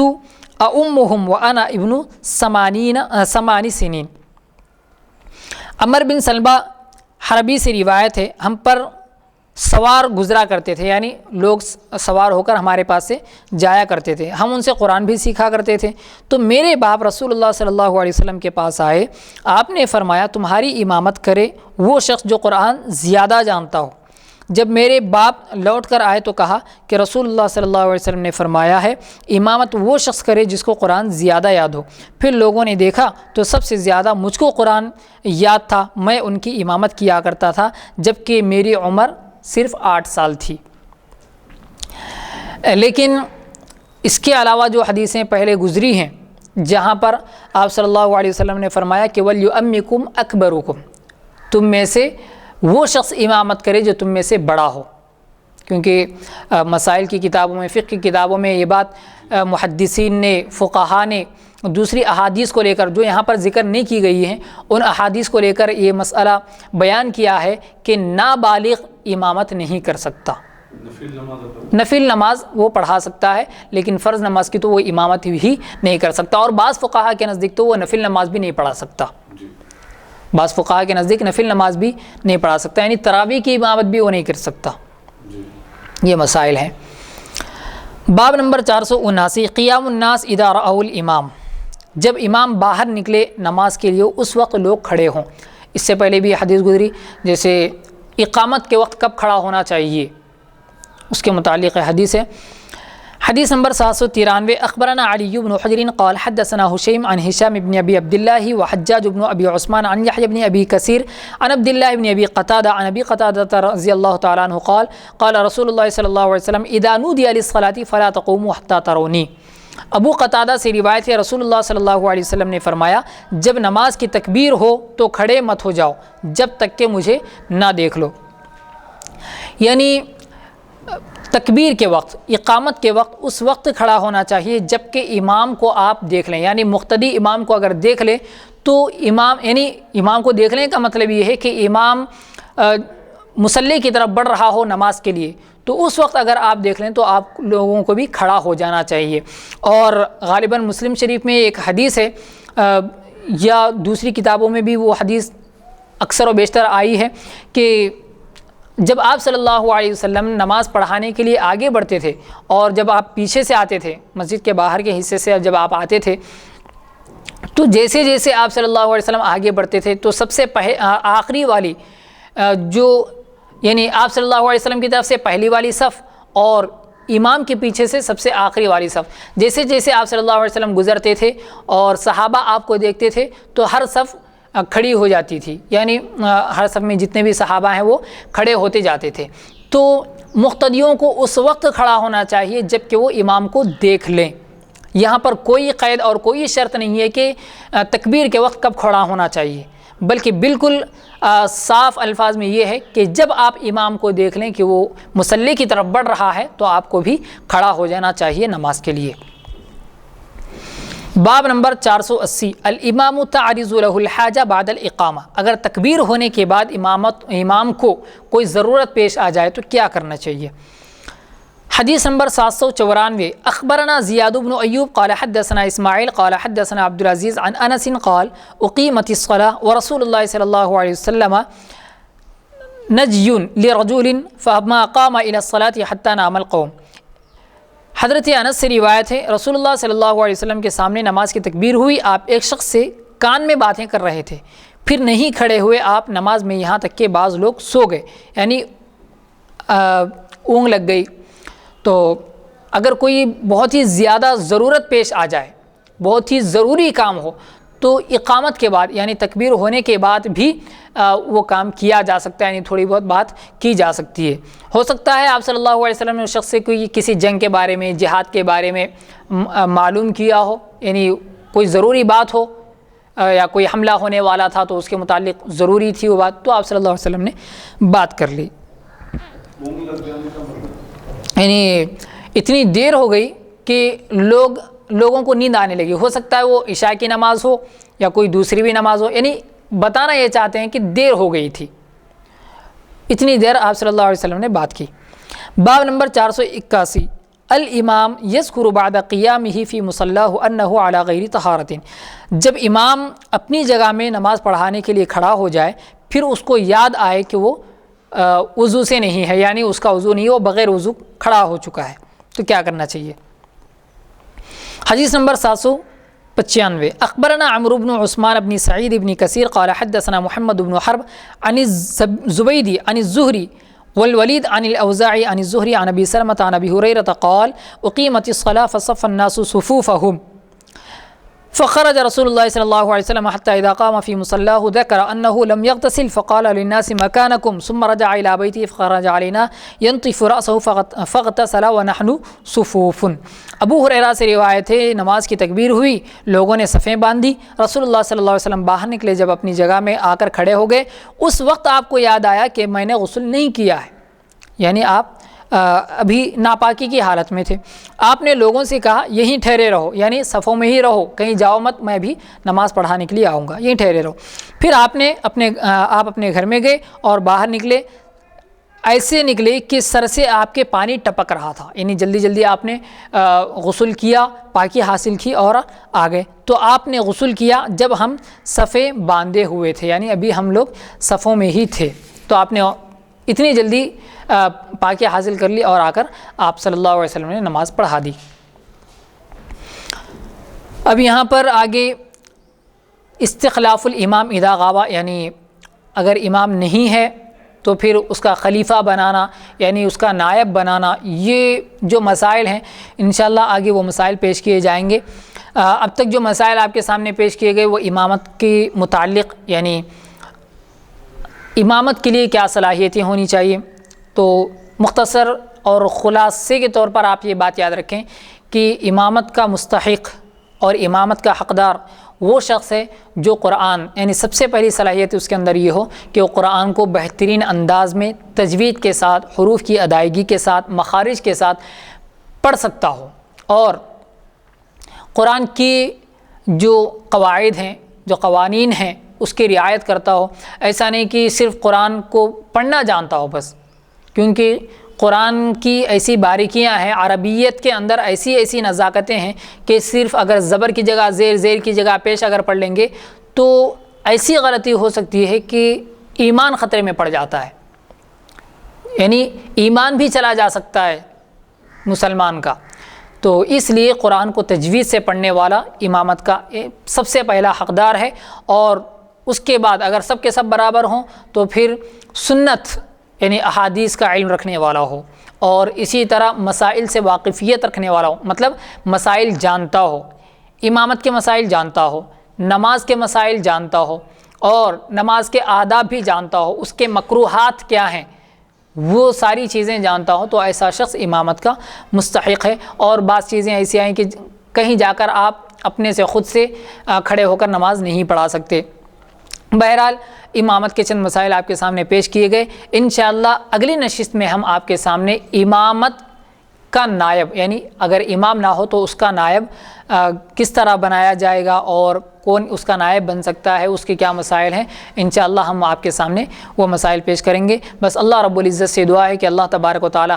A: أؤمهم وأنا ابن 8 سنين۔ عمر بن سلمہ حربی سے روایت ہے، ہم پر سوار گزرا کرتے تھے، یعنی لوگ سوار ہو کر ہمارے پاس سے جایا کرتے تھے، ہم ان سے قرآن بھی سیکھا کرتے تھے۔ تو میرے باپ رسول اللہ صلی اللہ علیہ وسلم کے پاس آئے، آپ نے فرمایا تمہاری امامت کرے وہ شخص جو قرآن زیادہ جانتا ہو۔ جب میرے باپ لوٹ کر آئے تو کہا کہ رسول اللہ صلی اللہ علیہ وسلم نے فرمایا ہے امامت وہ شخص کرے جس کو قرآن زیادہ یاد ہو۔ پھر لوگوں نے دیکھا تو سب سے زیادہ مجھ کو قرآن یاد تھا، میں ان کی امامت کیا کرتا تھا جبکہ میری عمر صرف 8 سال تھی۔ لیکن اس کے علاوہ جو حدیثیں پہلے گزری ہیں جہاں پر آپ صلی اللہ علیہ وسلم نے فرمایا کہ وَلْيُؤَمِّكُمْ أَكْبَرُكُمْ، تم میں سے وہ شخص امامت کرے جو تم میں سے بڑا ہو، کیونکہ مسائل کی کتابوں میں، فقہ کی کتابوں میں یہ بات محدثین نے، فقہا نے دوسری احادیث کو لے کر جو یہاں پر ذکر نہیں کی گئی ہیں ان احادیث کو لے کر یہ مسئلہ بیان کیا ہے کہ نابالغ امامت نہیں کر سکتا۔ نفل نماز وہ پڑھا سکتا ہے لیکن فرض نماز کی تو وہ امامت ہی نہیں کر سکتا، اور بعض فقہا کے نزدیک تو وہ نفل نماز بھی نہیں پڑھا سکتا، بعض فقہا کے نزدیک نفل نماز بھی نہیں پڑھا سکتا، یعنی تراویح کی امامت بھی وہ نہیں کر سکتا۔ یہ مسائل ہیں۔ باب نمبر 479، قیام الناس اذا رأوا الامام، جب امام باہر نکلے نماز کے لیے اس وقت لوگ کھڑے ہوں۔ اس سے پہلے بھی حدیث گزری، جیسے اقامت کے وقت کب کھڑا ہونا چاہیے اس کے متعلق حدیث ہے۔ حدیث نمبر 793، اخبرنا علی بن حجر قال حدثنا حشیم عن ہشام بن ابی عبد اللہ وحجاج بن ابی عثمان عن یحیی بن ابی کثیر عن عبد اللہ بن ابی قتادہ عن ابی قتادہ رضی اللہ تعالی عنہ قال قال رسول اللہ صلی اللہ علیہ وسلم اذا نودی للصلاۃ فلا تقوموا حتى ترونی۔ ابو قتادہ سے روایت ہے، رسول اللہ صلی اللہ علیہ وسلم نے فرمایا جب نماز کی تکبیر ہو تو کھڑے مت ہو جاؤ جب تک کہ مجھے نہ دیکھ لو، یعنی تکبیر کے وقت، اقامت کے وقت اس وقت کھڑا ہونا چاہیے جب کہ امام کو آپ دیکھ لیں، یعنی مقتدی امام کو اگر دیکھ لے تو امام کو دیکھنے کا مطلب یہ ہے کہ امام مصلی کی طرف بڑھ رہا ہو نماز کے لیے، تو اس وقت اگر آپ دیکھ لیں تو آپ لوگوں کو بھی کھڑا ہو جانا چاہیے۔ اور غالباً مسلم شریف میں ایک حدیث ہے یا دوسری کتابوں میں بھی وہ حدیث اکثر و بیشتر آئی ہے کہ جب آپ صلی اللہ علیہ وسلم نماز پڑھانے کے لیے آگے بڑھتے تھے اور جب آپ پیچھے سے آتے تھے، مسجد کے باہر کے حصے سے جب آپ آتے تھے، تو جیسے جیسے آپ صلی اللہ علیہ وسلم آگے بڑھتے تھے تو سب سے آخری والی جو یعنی آپ صلی اللہ علیہ وسلم کی طرف سے پہلی والی صف اور امام کے پیچھے سے سب سے آخری والی صف، جیسے جیسے آپ صلی اللہ علیہ وسلم گزرتے تھے اور صحابہ آپ کو دیکھتے تھے تو ہر صف کھڑی ہو جاتی تھی، یعنی ہر صف میں جتنے بھی صحابہ ہیں وہ کھڑے ہوتے جاتے تھے۔ تو مقتدیوں کو اس وقت کھڑا ہونا چاہیے جب کہ وہ امام کو دیکھ لیں۔ یہاں پر کوئی قید اور کوئی شرط نہیں ہے کہ تکبیر کے وقت کب کھڑا ہونا چاہیے، بلکہ بالکل صاف الفاظ میں یہ ہے کہ جب آپ امام کو دیکھ لیں کہ وہ مصلی کی طرف بڑھ رہا ہے تو آپ کو بھی کھڑا ہو جانا چاہیے نماز کے لیے۔ باب نمبر 480، الامام تعرض له الحاجہ بعد الاقامہ، اگر تکبیر ہونے کے بعد امام کو کوئی ضرورت پیش آ جائے تو کیا کرنا چاہیے۔ حدیث نمبر 794 اخبرنا زیاد بن ایوب قال حدثنا اسماعیل قال حدثنا عبد العزیز عن انس قال اقیمت الصلاة ورسول اللہ صلی اللہ علیہ وسلم نجی لرجل فما قام الى الصلاة حتى نام القوم۔ حضرت انس سے روایت ہے رسول اللہ صلی اللہ علیہ وسلم کے سامنے نماز کی تکبیر ہوئی، آپ ایک شخص سے کان میں باتیں کر رہے تھے، پھر نہیں کھڑے ہوئے آپ نماز میں یہاں تک کہ بعض لوگ سو گئے، یعنی اونگ لگ گئی۔ تو اگر کوئی بہت ہی زیادہ ضرورت پیش آ جائے، بہت ہی ضروری کام ہو، تو اقامت کے بعد یعنی تکبیر ہونے کے بعد بھی وہ کام کیا جا سکتا ہے، یعنی تھوڑی بہت بات کی جا سکتی ہے۔ ہو سکتا ہے آپ صلی اللہ علیہ وسلم نے اس شخص سے کوئی کسی جنگ کے بارے میں، جہاد کے بارے میں معلوم کیا ہو، یعنی کوئی ضروری بات ہو، یا کوئی حملہ ہونے والا تھا تو اس کے متعلق ضروری تھی وہ بات، تو آپ صلی اللہ علیہ وسلم نے بات کر لی۔ یعنی اتنی دیر ہو گئی کہ لوگوں کو نیند آنے لگی، ہو سکتا ہے وہ عشاء کی نماز ہو یا کوئی دوسری بھی نماز ہو، یعنی بتانا یہ چاہتے ہیں کہ دیر ہو گئی تھی، اتنی دیر آپ صلی اللہ علیہ وسلم نے بات کی۔ باب نمبر 481 الامام یذکر بعد قیامہ فی مصلاہ انہ علی غیر طہارۃ، جب امام اپنی جگہ میں نماز پڑھانے کے لیے کھڑا ہو جائے پھر اس کو یاد آئے کہ وہ وضو سے نہیں ہے، یعنی اس کا وضو نہیں ہے، وہ بغیر وضو کھڑا ہو چکا ہے، تو کیا کرنا چاہیے؟ حدیث نمبر 795 اخبرنا عمرو بن عثمان بن سعید بن کثیر قال حدثنا محمد بن حرب عن الزبیدی عن الزہری والولید عن الاوزاعی عن الزہری عن ابی سلمۃ عن ابی ہریرہ قال اقیمت الصلاة فصف الناس صفوفهم فخرج رسول الله صلى الله عليه وسلم حتى إذا قام في مصلاه ذكر أنه لم يغتسل فقال للناس مكانكم ثم رجع إلى بيته فخرج علينا ينطف رأسه فاغتسل ونحن صفوف۔ ابو ہریرہ سے روایت ہے نماز کی تکبیر ہوئی، لوگوں نے صفیں باندھی، رسول اللہ صلی اللہ علیہ وسلم باہر نکلے، جب اپنی جگہ میں آ کر کھڑے ہو گئے اس وقت آپ کو یاد آیا کہ میں نے غسل نہیں کیا ہے، یعنی آپ ابھی ناپاکی کی حالت میں تھے۔ آپ نے لوگوں سے کہا یہیں ٹھہرے رہو، یعنی صفوں میں ہی رہو، کہیں جاؤ مت، میں بھی نماز پڑھانے کے لیے آؤں گا، یہیں ٹھہرے رہو۔ پھر آپ اپنے گھر میں گئے اور باہر نکلے، ایسے نکلے کہ سر سے آپ کے پانی ٹپک رہا تھا، یعنی جلدی جلدی آپ نے غسل کیا، پاکی حاصل کی اور آ گئے۔ تو آپ نے غسل کیا جب ہم صفیں باندھے ہوئے تھے، یعنی ابھی ہم لوگ صفوں میں ہی تھے، تو آپ نے اتنی جلدی پاکی حاصل کر لی اور آ کر آپ صلی اللہ علیہ وسلم نے نماز پڑھا دی۔ اب یہاں پر آگے استخلاف الامام اذا غاب، یعنی اگر امام نہیں ہے تو پھر اس کا خلیفہ بنانا، یعنی اس کا نائب بنانا، یہ جو مسائل ہیں انشاءاللہ آگے وہ مسائل پیش کیے جائیں گے۔ اب تک جو مسائل آپ کے سامنے پیش کیے گئے وہ امامت کے متعلق، یعنی امامت کے لیے کیا صلاحیتیں ہونی چاہیے، تو مختصر اور خلاصے کے طور پر آپ یہ بات یاد رکھیں کہ امامت کا مستحق اور امامت کا حقدار وہ شخص ہے جو قرآن، یعنی سب سے پہلی صلاحیت اس کے اندر یہ ہو کہ وہ قرآن کو بہترین انداز میں تجوید کے ساتھ، حروف کی ادائیگی کے ساتھ، مخارج کے ساتھ پڑھ سکتا ہو، اور قرآن کی جو قواعد ہیں، جو قوانین ہیں اس کی رعایت کرتا ہو۔ ایسا نہیں کہ صرف قرآن کو پڑھنا جانتا ہو بس، کیونکہ قرآن کی ایسی باریکیاں ہیں، عربیت کے اندر ایسی نزاکتیں ہیں کہ صرف اگر زبر کی جگہ زیر کی جگہ پیش اگر پڑھ لیں گے تو ایسی غلطی ہو سکتی ہے کہ ایمان خطرے میں پڑ جاتا ہے، یعنی ایمان بھی چلا جا سکتا ہے مسلمان کا۔ تو اس لیے قرآن کو تجوید سے پڑھنے والا امامت کا سب سے پہلا حقدار ہے، اور اس کے بعد اگر سب کے سب برابر ہوں تو پھر سنت یعنی احادیث کا علم رکھنے والا ہو، اور اسی طرح مسائل سے واقفیت رکھنے والا ہو، مطلب مسائل جانتا ہو، امامت کے مسائل جانتا ہو، نماز کے مسائل جانتا ہو، اور نماز کے آداب بھی جانتا ہو، اس کے مکروہات کیا ہیں وہ ساری چیزیں جانتا ہو، تو ایسا شخص امامت کا مستحق ہے۔ اور بعض چیزیں ایسی ہیں کہ کہیں جا کر آپ اپنے سے خود سے کھڑے ہو کر نماز نہیں پڑھا سکتے۔ بہرحال امامت کے چند مسائل آپ کے سامنے پیش کیے گئے، انشاءاللہ اگلی نشست میں ہم آپ کے سامنے امامت کا نائب، یعنی اگر امام نہ ہو تو اس کا نائب کس طرح بنایا جائے گا، اور کون اس کا نائب بن سکتا ہے، اس کے کیا مسائل ہیں، انشاءاللہ ہم آپ کے سامنے وہ مسائل پیش کریں گے۔ بس اللہ رب العزت سے دعا ہے کہ اللہ تبارک و تعالی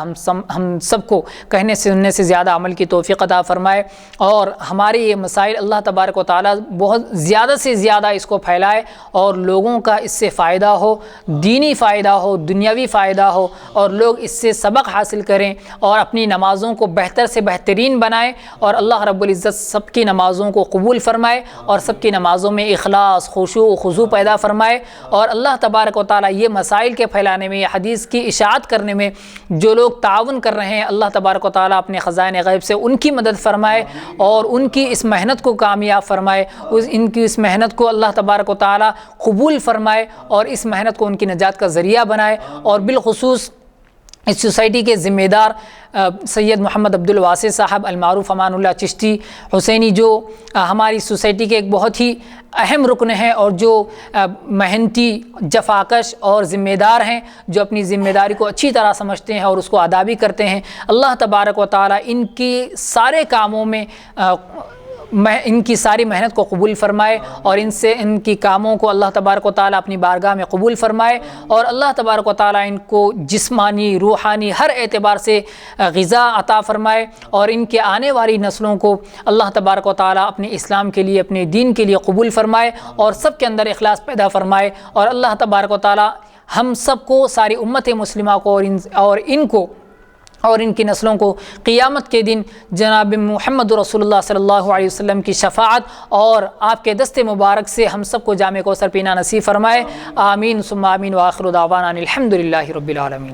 A: ہم سب کو کہنے سننے سے زیادہ عمل کی توفیق عطا فرمائے، اور ہمارے یہ مسائل اللہ تبارک و تعالی بہت زیادہ سے زیادہ اس کو پھیلائے، اور لوگوں کا اس سے فائدہ ہو، دینی فائدہ ہو، دنیاوی فائدہ ہو، اور لوگ اس سے سبق حاصل کریں اور اپنی نمازوں کو بہتر سے بہترین بنائیں، اور اللہ رب العزت سب کی نمازوں کو قبول فرمائے اور سب کی نمازوں میں اخلاص، خشوع و خضوع پیدا فرمائے، اور اللہ تبارک و تعالی یہ مسائل کے پھیلانے میں، یہ حدیث کی اشاعت کرنے میں جو لوگ تعاون کر رہے ہیں، اللہ تبارک و تعالی اپنے خزائن غیب سے ان کی مدد فرمائے اور ان کی اس محنت کو کامیاب فرمائے، ان کی اس محنت کو اللہ تبارک و تعالی قبول فرمائے اور اس محنت کو ان کی نجات کا ذریعہ بنائے، اور بالخصوص اس سوسائٹی کے ذمہ دار سید محمد عبد الواسع صاحب المعروف امان اللہ چشتی حسینی، جو ہماری سوسائٹی کے ایک بہت ہی اہم رکن ہیں اور جو محنتی، جفاکش اور ذمہ دار ہیں، جو اپنی ذمہ داری کو اچھی طرح سمجھتے ہیں اور اس کو ادا بھی کرتے ہیں، اللہ تبارک و تعالی ان کی سارے کاموں میں ان کی ساری محنت کو قبول فرمائے، اور ان کی کاموں کو اللہ تبارک و تعالی اپنی بارگاہ میں قبول فرمائے، اور اللہ تبارک و تعالی ان کو جسمانی، روحانی ہر اعتبار سے غذا عطا فرمائے، اور ان کے آنے والی نسلوں کو اللہ تبارک و تعالی اپنے اسلام کے لیے، اپنے دین کے لیے قبول فرمائے، اور سب کے اندر اخلاص پیدا فرمائے، اور اللہ تبارک و تعالی ہم سب کو، ساری امت مسلمہ کو اور ان کی نسلوں کو قیامت کے دن جناب محمد رسول اللہ صلی اللہ علیہ وسلم کی شفاعت اور آپ کے دست مبارک سے ہم سب کو جام کوثر پینا نصیب فرمائے۔ آمین ثم آمین، وآخر دعوانا الحمد للہ رب العالمین۔